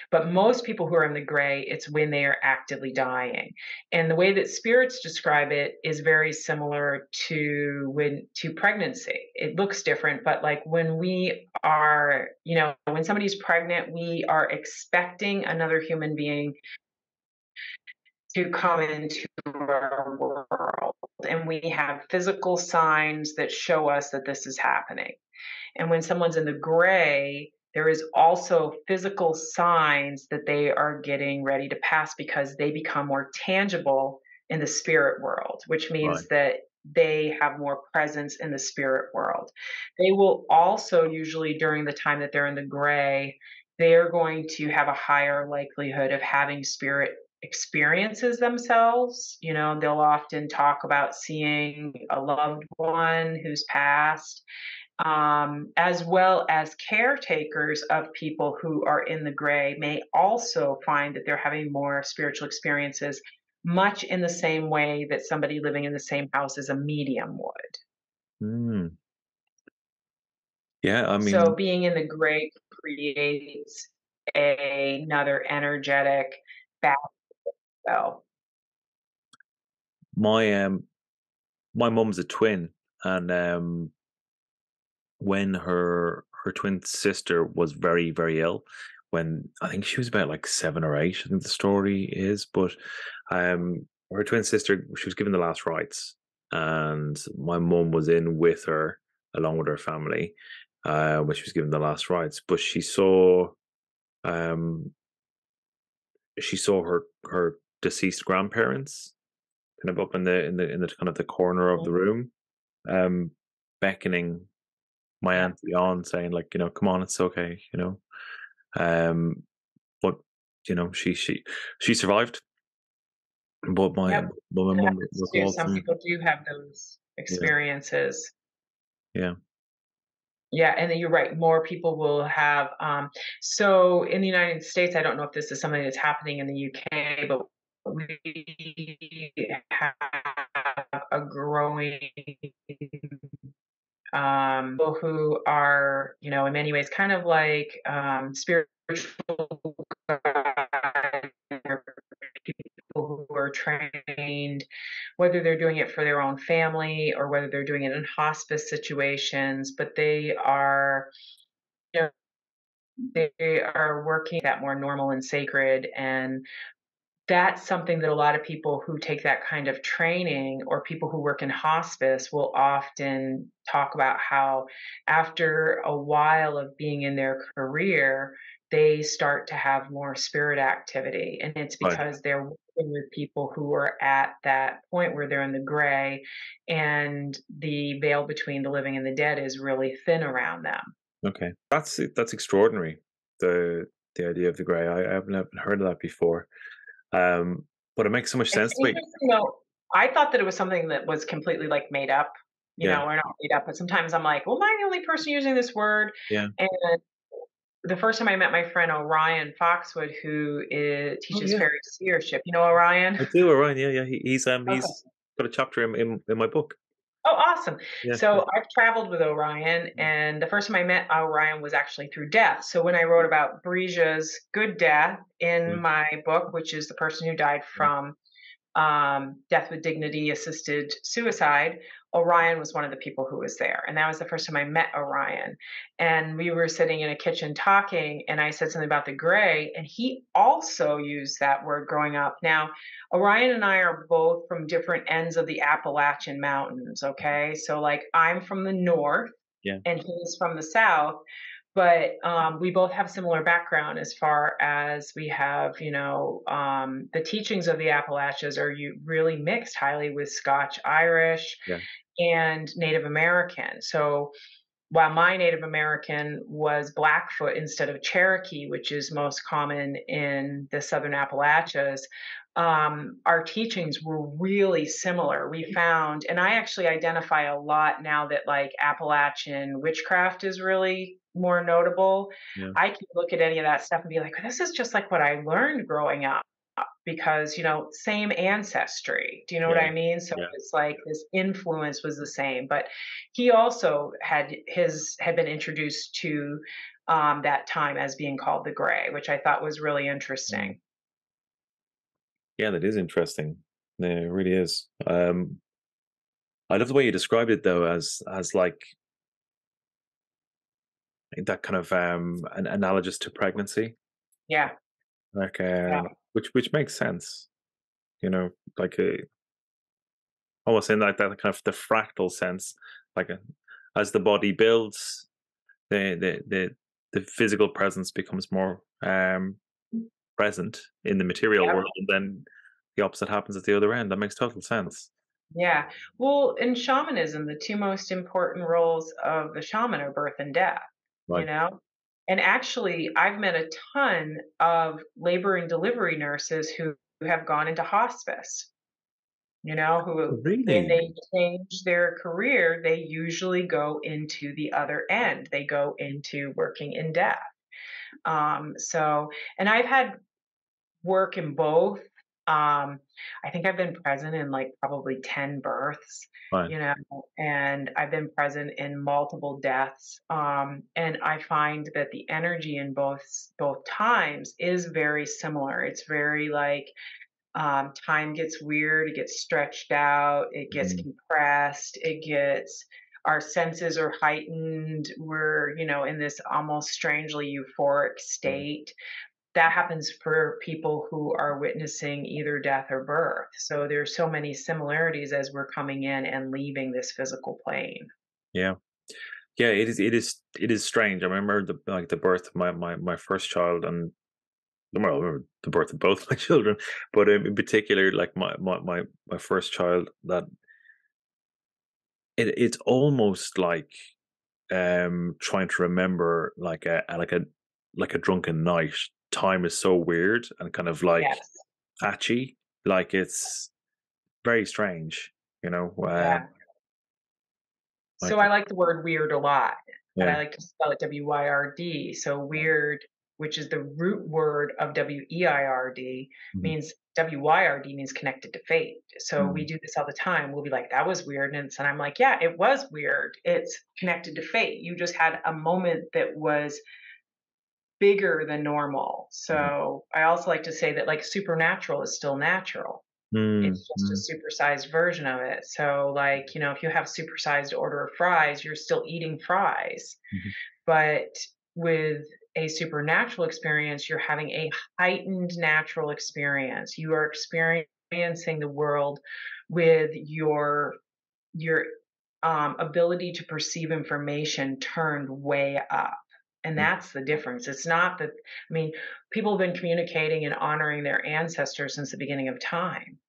[SPEAKER 1] But most people who are in the gray, it's when they are actively dying. And the way that spirits describe it is very similar to pregnancy. It looks different, but like when we are when somebody's pregnant, we are expecting another human being to come into our world. And we have physical signs that show us that this is happening. And when someone's in the gray, there is also physical signs that they are getting ready to pass because they become more tangible in the spirit world, which
[SPEAKER 2] Right.
[SPEAKER 1] means that they have more presence in the spirit world. They will also usually, during the time that they're in the gray, they're going to have a higher likelihood of having spirit experiences themselves. They'll often talk about seeing a loved one who's passed, as well as caretakers of people who are in the gray may also find that they're having more spiritual experiences, much in the same way that somebody living in the same house as a medium would.
[SPEAKER 2] Mm. Yeah. I
[SPEAKER 1] So
[SPEAKER 2] mean,
[SPEAKER 1] being in the gray creates another energetic backbell.
[SPEAKER 2] my mum's a twin, and when her twin sister was very very ill, when I think she was about like 7 or 8, I think the story is, but her twin sister, she was given the last rites, and my mum was in with her along with her family when she was given the last rites, but um she saw her deceased grandparents kind of up in the kind of the corner of the room, um beckoning my
[SPEAKER 1] Yeah.
[SPEAKER 2] auntie on, saying like, come on, it's okay, um but she survived, but
[SPEAKER 1] Yep.
[SPEAKER 2] my
[SPEAKER 1] It
[SPEAKER 2] mum
[SPEAKER 1] happens too.
[SPEAKER 2] recalled
[SPEAKER 1] Some
[SPEAKER 2] some.
[SPEAKER 1] people do have those
[SPEAKER 2] Yeah.
[SPEAKER 1] experiences.
[SPEAKER 2] Yeah.
[SPEAKER 1] Yeah, and then you're right. More people will have. So in the United States, I don't know if this is something that's happening in the UK, but we have a growing people who are in many ways kind of like spiritual guides, or people who are trained, whether they're doing it for their own family or whether they're doing it in hospice situations, but they are they are working that more normal and sacred, and that's something that a lot of people who take that kind of training or people who work in hospice will often talk about how after a while of being in their career, they start to have more spirit activity. And it's
[SPEAKER 2] Right.
[SPEAKER 1] because they're working with people who are at that point where they're in the gray and the veil between the living and the dead is really thin around them.
[SPEAKER 2] Okay. That's extraordinary. The idea of the grey. I haven't heard of that before. Um, but it makes so much
[SPEAKER 1] It's
[SPEAKER 2] sense to me.
[SPEAKER 1] interesting though. I thought that it was something that was completely, like, made up,
[SPEAKER 2] Yeah.
[SPEAKER 1] or not made up, but sometimes I'm like, "Well, am I the only person using this word?"
[SPEAKER 2] Yeah.
[SPEAKER 1] And the first time I met my friend Orion Foxwood, who
[SPEAKER 2] Oh
[SPEAKER 1] teaches
[SPEAKER 2] yeah.
[SPEAKER 1] fairy seership. You know Orion?
[SPEAKER 2] I do, Orion. Yeah, yeah.
[SPEAKER 1] Okay.
[SPEAKER 2] He's got a chapter in my book.
[SPEAKER 1] Oh, awesome.
[SPEAKER 2] Yeah, yeah.
[SPEAKER 1] So I've traveled with Orion, and the first time I met Orion was actually through death. So when I wrote about Brisha's good death
[SPEAKER 2] Yeah,
[SPEAKER 1] in my book, which is the person who died
[SPEAKER 2] yeah.
[SPEAKER 1] from death with dignity assisted suicide, Orion was one of the people who was there. And that was the first time I met Orion. And we were sitting in a kitchen talking, and I said something about the gray, and he also used that word growing up. Now, Orion and I are both from different ends of the Appalachian Mountains, okay? So, like, I'm from the north
[SPEAKER 2] Yeah.
[SPEAKER 1] and he's from the south, but we both have similar background as far as we have, the teachings of the Appalachians are really mixed highly with Scotch, Irish,
[SPEAKER 2] Yeah.
[SPEAKER 1] and Native American. So while my Native American was Blackfoot instead of Cherokee, which is most common in the Southern Appalachians, our teachings were really similar. We found, and I actually identify a lot now that like Appalachian witchcraft is really more notable.
[SPEAKER 2] Yeah.
[SPEAKER 1] I can look at any of that stuff and be like, this is just like what I learned growing up because same ancestry, do you know what
[SPEAKER 2] Yeah.
[SPEAKER 1] I mean? So
[SPEAKER 2] Yeah.
[SPEAKER 1] it's like this influence was the same, but he also had been introduced to that time as being called the gray, which I thought was really
[SPEAKER 2] Mm.
[SPEAKER 1] interesting.
[SPEAKER 2] Yeah, that is interesting. Yeah, it really is. I love the way you described it though, as like that kind of an analogous to pregnancy,
[SPEAKER 1] Yeah,
[SPEAKER 2] like
[SPEAKER 1] yeah,
[SPEAKER 2] which makes sense. You know, like almost in like that kind of the fractal sense, like as the body builds, the physical presence becomes more present in the material
[SPEAKER 1] yep,
[SPEAKER 2] world, and then the opposite happens at the other end. That makes total sense.
[SPEAKER 1] yeah. Well, in shamanism, the two most important roles of the shaman are birth and death, you
[SPEAKER 2] Right.
[SPEAKER 1] know? And actually, I've met a ton of labor and delivery nurses who have gone into hospice. Who when
[SPEAKER 2] Really?
[SPEAKER 1] they change their career, they usually go into the other end. They go into working in death. So, and I've had work in both. I think I've been present in like probably 10 births,
[SPEAKER 2] Right.
[SPEAKER 1] you know, and I've been present in multiple deaths. And I find that the energy in both times is very similar. It's very like time gets weird, it gets stretched out, it gets
[SPEAKER 2] Mhm.
[SPEAKER 1] compressed, our senses are heightened. We're, in this almost strangely euphoric
[SPEAKER 2] Yeah.
[SPEAKER 1] state. That happens for people who are witnessing either death or birth. So there's so many similarities as we're coming in and leaving this physical plane.
[SPEAKER 2] Yeah. Yeah, it is strange. I remember the birth of my first child, and well, I remember the birth of both my children, but in particular, like my first child, that it's almost like trying to remember like a drunken night. Time is so weird and kind of like
[SPEAKER 1] Yes.
[SPEAKER 2] patchy, like it's very strange, you know.
[SPEAKER 1] Yeah. So
[SPEAKER 2] Like
[SPEAKER 1] I like the word weird a lot, and
[SPEAKER 2] yeah.
[SPEAKER 1] I like to spell it WYRD. So weird, which is the root word of WEIRD,
[SPEAKER 2] Mhm.
[SPEAKER 1] means WYRD means connected to fate. So we
[SPEAKER 2] Mhm.
[SPEAKER 1] do this all the time. We'll be like, that was weird. And I'm like, yeah, it was weird. It's connected to fate. You just had a moment that was bigger than normal.
[SPEAKER 2] Mhm.
[SPEAKER 1] So I also like to say that like supernatural is still natural.
[SPEAKER 2] Mm,
[SPEAKER 1] It's just
[SPEAKER 2] mm,
[SPEAKER 1] a supersized version of it. So, like, if you have supersized order of fries, you're still eating fries.
[SPEAKER 2] mhm.
[SPEAKER 1] But with a supernatural experience, you're having a heightened natural experience. You are experiencing the world with your ability to perceive information turned way up. And that's the difference. It's not that, I mean, people have been communicating and honoring their ancestors since the beginning of time,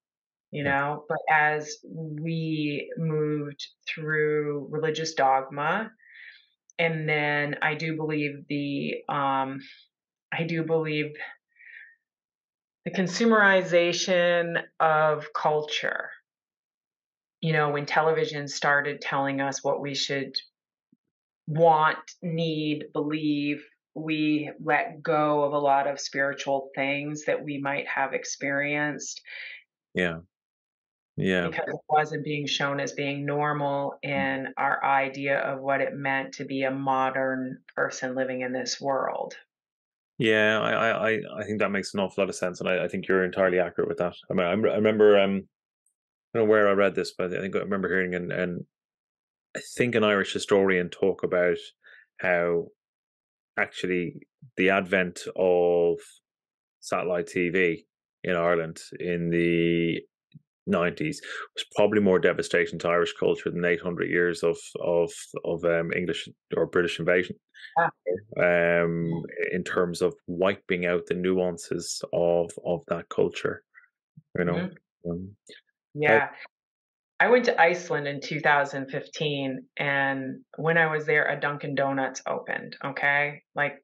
[SPEAKER 1] but as we moved through religious dogma, and then I do believe the consumerization of culture, when television started telling us what we should want, need, believe, we let go of a lot of spiritual things that we might have experienced
[SPEAKER 2] Yeah. Yeah.
[SPEAKER 1] because it wasn't being shown as being normal in our idea of what it meant to be a modern person living in this world.
[SPEAKER 2] Yeah, I think that makes an awful lot of sense, and I think you're entirely accurate with that. I mean, I remember I don't know where I read this, but I think I remember hearing and I think an Irish historian talk about how actually the advent of satellite TV in Ireland in the 90s was probably more devastating to Irish culture than 800 years of English or British invasion.
[SPEAKER 1] Ah,
[SPEAKER 2] In terms of wiping out the nuances of that culture, you know.
[SPEAKER 1] mhm.
[SPEAKER 2] Um, I,
[SPEAKER 1] Yeah. I went to Iceland in 2015, and when I was there, a Dunkin' Donuts opened, okay? Like,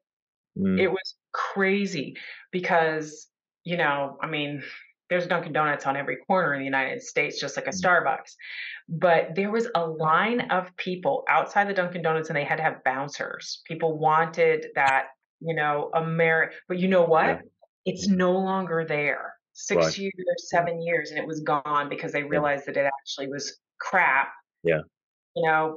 [SPEAKER 1] it
[SPEAKER 2] mm,
[SPEAKER 1] was crazy because, I mean, there's Dunkin' Donuts on every corner in the United States, just like a
[SPEAKER 2] mm,
[SPEAKER 1] Starbucks. But there was a line of people outside the Dunkin' Donuts, and they had to have bouncers. People wanted that, but you know
[SPEAKER 2] yeah,
[SPEAKER 1] what? It's no longer there.
[SPEAKER 2] right,
[SPEAKER 1] 6 years, 7 years, and it was gone because they
[SPEAKER 2] yeah,
[SPEAKER 1] realized that it actually was crap,
[SPEAKER 2] yeah,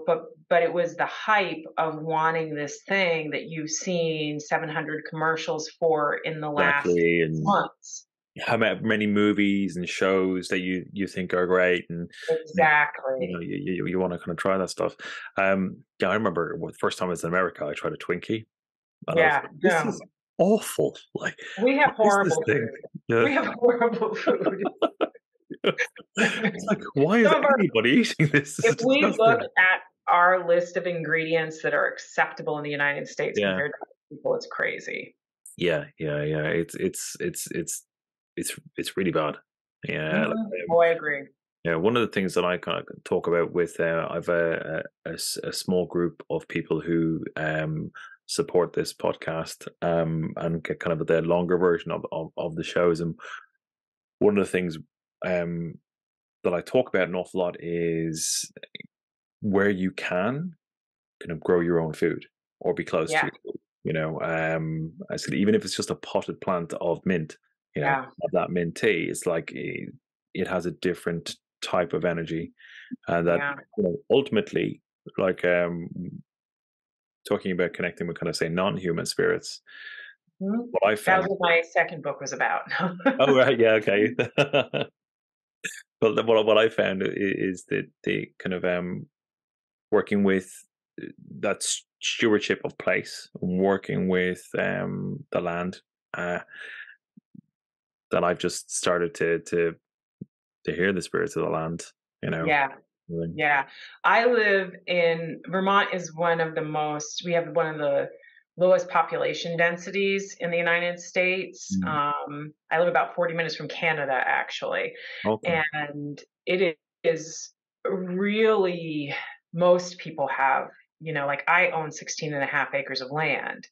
[SPEAKER 1] but it was the hype of wanting this thing that you've seen 700 commercials for in the last
[SPEAKER 2] exactly. And
[SPEAKER 1] months.
[SPEAKER 2] how many movies and shows that you think are great, and
[SPEAKER 1] Exactly.
[SPEAKER 2] you want to kind of try that stuff. Yeah, I remember the first time I was in America, I tried a Twinkie, and I was
[SPEAKER 1] Yeah,
[SPEAKER 2] like, "This
[SPEAKER 1] no.
[SPEAKER 2] is awful! Like,
[SPEAKER 1] We have
[SPEAKER 2] what is this
[SPEAKER 1] horrible
[SPEAKER 2] thing?"
[SPEAKER 1] food.
[SPEAKER 2] Yeah.
[SPEAKER 1] We have horrible food.
[SPEAKER 2] It's like, why is
[SPEAKER 1] Some of our
[SPEAKER 2] anybody eating this? This
[SPEAKER 1] If
[SPEAKER 2] is
[SPEAKER 1] we look
[SPEAKER 2] disgusting.
[SPEAKER 1] at our list of ingredients that are acceptable in the United States
[SPEAKER 2] Yeah,
[SPEAKER 1] compared to other people, it's crazy.
[SPEAKER 2] yeah. It's really bad. Yeah, like,
[SPEAKER 1] Oh, I agree.
[SPEAKER 2] yeah. One of the things that I kind of talk about with I've a small group of people who support this podcast and get kind of the longer version of the shows. And one of the things um that I talk about an awful lot is where you can kind of grow your own food or be close to
[SPEAKER 1] Yeah,
[SPEAKER 2] your food. I said even if it's just a potted plant of mint,
[SPEAKER 1] yeah,
[SPEAKER 2] of that mint tea, it's like it has a different type of energy, and that
[SPEAKER 1] yeah.
[SPEAKER 2] ultimately, like talking about connecting with kind of say non-human spirits.
[SPEAKER 1] Mhm.
[SPEAKER 2] What I
[SPEAKER 1] That was
[SPEAKER 2] found.
[SPEAKER 1] what my second book was about.
[SPEAKER 2] Oh right, yeah, okay. But what I found is that the kind of working with that stewardship of place, working with the land, uh, that I've just started to hear the spirits of the land. You know,
[SPEAKER 1] Yeah,
[SPEAKER 2] Really.
[SPEAKER 1] yeah. I live in Vermont is we have one of the lowest population densities in the United States.
[SPEAKER 2] Mm.
[SPEAKER 1] I live about 40 minutes from Canada, actually.
[SPEAKER 2] Okay.
[SPEAKER 1] And it is really, most people have, like I own 16 and a half acres of land.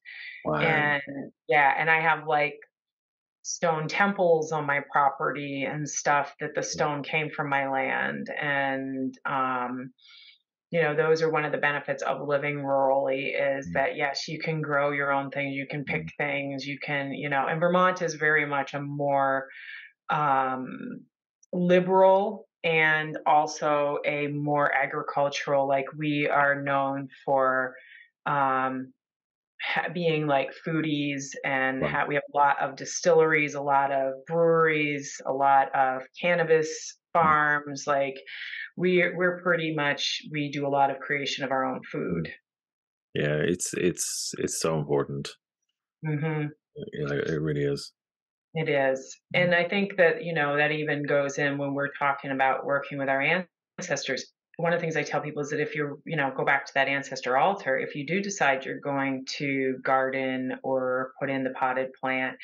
[SPEAKER 2] Wow.
[SPEAKER 1] And yeah, and I have like stone temples on my property and stuff that the stone came from my land. And those are one of the benefits of living rurally is
[SPEAKER 2] Mm.
[SPEAKER 1] that yes, you can grow your own things, you can pick
[SPEAKER 2] Mm.
[SPEAKER 1] things, and Vermont is very much a more um, liberal and also a more agricultural, like we are known for um, being like foodies, and
[SPEAKER 2] Right.
[SPEAKER 1] we have a lot of distilleries, a lot of breweries, a lot of cannabis
[SPEAKER 2] Mm.
[SPEAKER 1] farms. Like we're pretty much, we do a lot of creation of our own
[SPEAKER 2] Mm.
[SPEAKER 1] food.
[SPEAKER 2] Yeah, it's so important.
[SPEAKER 1] Hmm.
[SPEAKER 2] It really is.
[SPEAKER 1] It is. And I think that, that even goes in when we're talking about working with our ancestors. One of the things I tell people is that if you're, go back to that ancestor altar, if you do decide you're going to garden or put in the potted plant,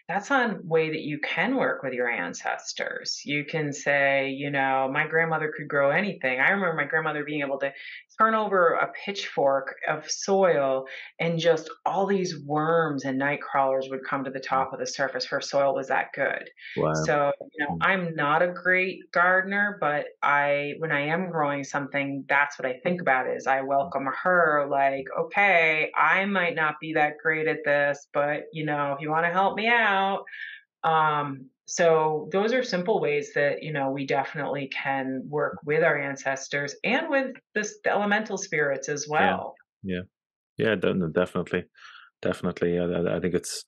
[SPEAKER 1] that's one way that you can work with your ancestors. You can say, my grandmother could grow anything. I remember my grandmother being able to turn over a pitchfork of soil and just all these worms and night crawlers would come to the top of the surface. Her soil was that good.
[SPEAKER 2] Wow.
[SPEAKER 1] So, I'm not a great gardener, but when I am growing something, that's what I think about is I welcome her like, okay, I might not be that great at this, but if you want to help me out. So those are simple ways that, we definitely can work with our ancestors and with the elemental spirits as
[SPEAKER 2] Yeah.
[SPEAKER 1] well.
[SPEAKER 2] Yeah. Yeah. Definitely. Definitely. I think it's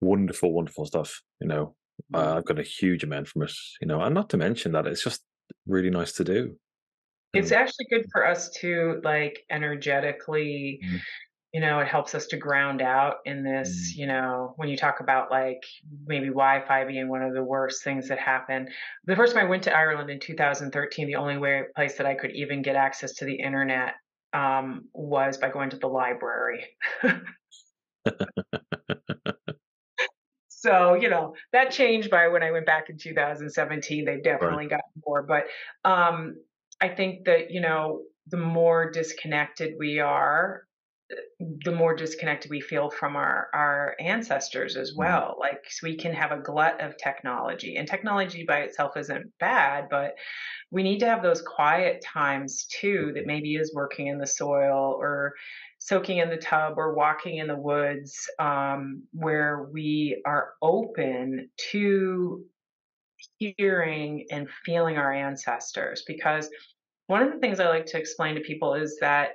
[SPEAKER 2] wonderful, wonderful stuff. I've got a huge amount from it, and not to mention that it's just really nice to do.
[SPEAKER 1] It's actually good for us to like energetically,
[SPEAKER 2] Mm,
[SPEAKER 1] it helps us to ground out in this,
[SPEAKER 2] mm,
[SPEAKER 1] when you talk about like maybe Wi-Fi being one of the worst things that happened. The first time I went to Ireland in 2013, the only place that I could even get access to the internet was by going to the library. So, that changed by when I went back in 2017. They've
[SPEAKER 2] right.
[SPEAKER 1] definitely gotten more. But I think that, the more disconnected we are, the more disconnected we feel from our ancestors as
[SPEAKER 2] Mm,
[SPEAKER 1] well. Like, so we can have a glut of technology, and technology by itself isn't bad, but we need to have those quiet times too that maybe is working in the soil or soaking in the tub or walking in the woods, where we are open to hearing and feeling our ancestors. Because one of the things I like to explain to people is that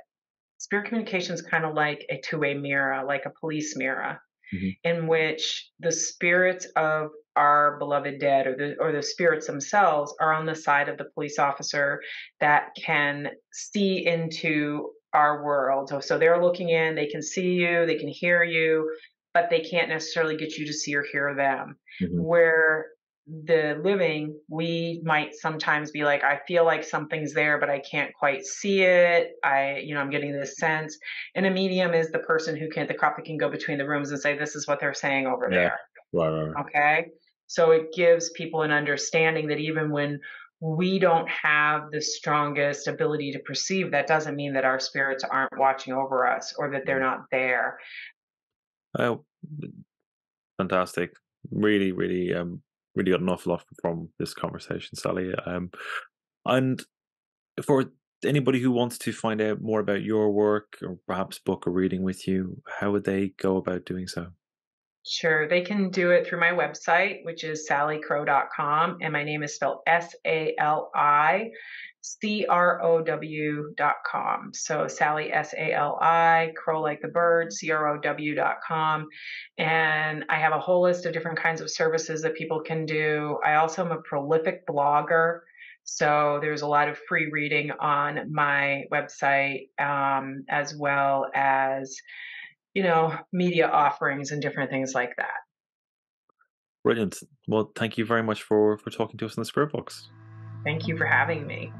[SPEAKER 1] spirit communication is kind of like a two-way mirror, like a police mirror,
[SPEAKER 2] mhm,
[SPEAKER 1] in which the spirits of our beloved dead or the spirits themselves are on the side of the police officer that can see into our world. So they're looking in, they can see you, they can hear you, but they can't necessarily get you to see or hear them.
[SPEAKER 2] mhm,
[SPEAKER 1] Where the living, we might sometimes be like, I feel like something's there, but I can't quite see it. I'm getting this sense. And a medium is the person the cop that can go between the rooms and say, this is what they're saying over
[SPEAKER 2] yeah.
[SPEAKER 1] there.
[SPEAKER 2] Right. Right. Right.
[SPEAKER 1] Okay. So it gives people an understanding that even when we don't have the strongest ability to perceive, that doesn't mean that our spirits aren't watching over us or that they're
[SPEAKER 2] Mm.
[SPEAKER 1] not there.
[SPEAKER 2] Oh, fantastic! Really, really, really got an awful lot from this conversation, Sally. And for anybody who wants to find out more about your work or perhaps book a reading with you, how would they go about doing so?
[SPEAKER 1] Sure, they can do it through my website, which is salicrow.com, and my name is spelled SALICROW.com. So Sally, SALI, crow like the bird, CROW.com. And I have a whole list of different kinds of services that people can do. I also am a prolific blogger. So there's a lot of free reading on my website, as well as media offerings and different things like that.
[SPEAKER 2] Brilliant. Well, thank you very much for talking to us in the Spirit Box.
[SPEAKER 1] Thank you for having me.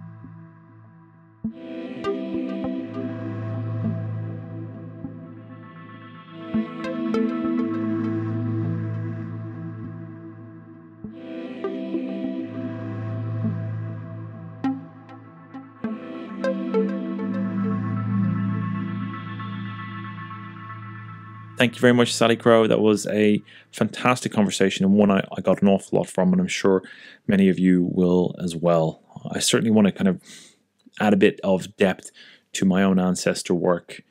[SPEAKER 2] Thank you very much, Sally Crow. That was a fantastic conversation and one I got an awful lot from, and I'm sure many of you will as well. I certainly want to kind of add a bit of depth to my own ancestor work.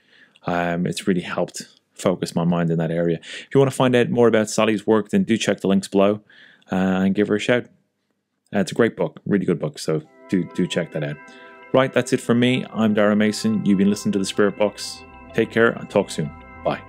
[SPEAKER 2] It's really helped focus my mind in that area. If you want to find out more about Sally's work, then do check the links below and give her a shout. It's a great book, really good book, so do check that out. Right, that's it from me. I'm Dara Mason. You've been listening to The Spirit Box. Take care and talk soon. Bye.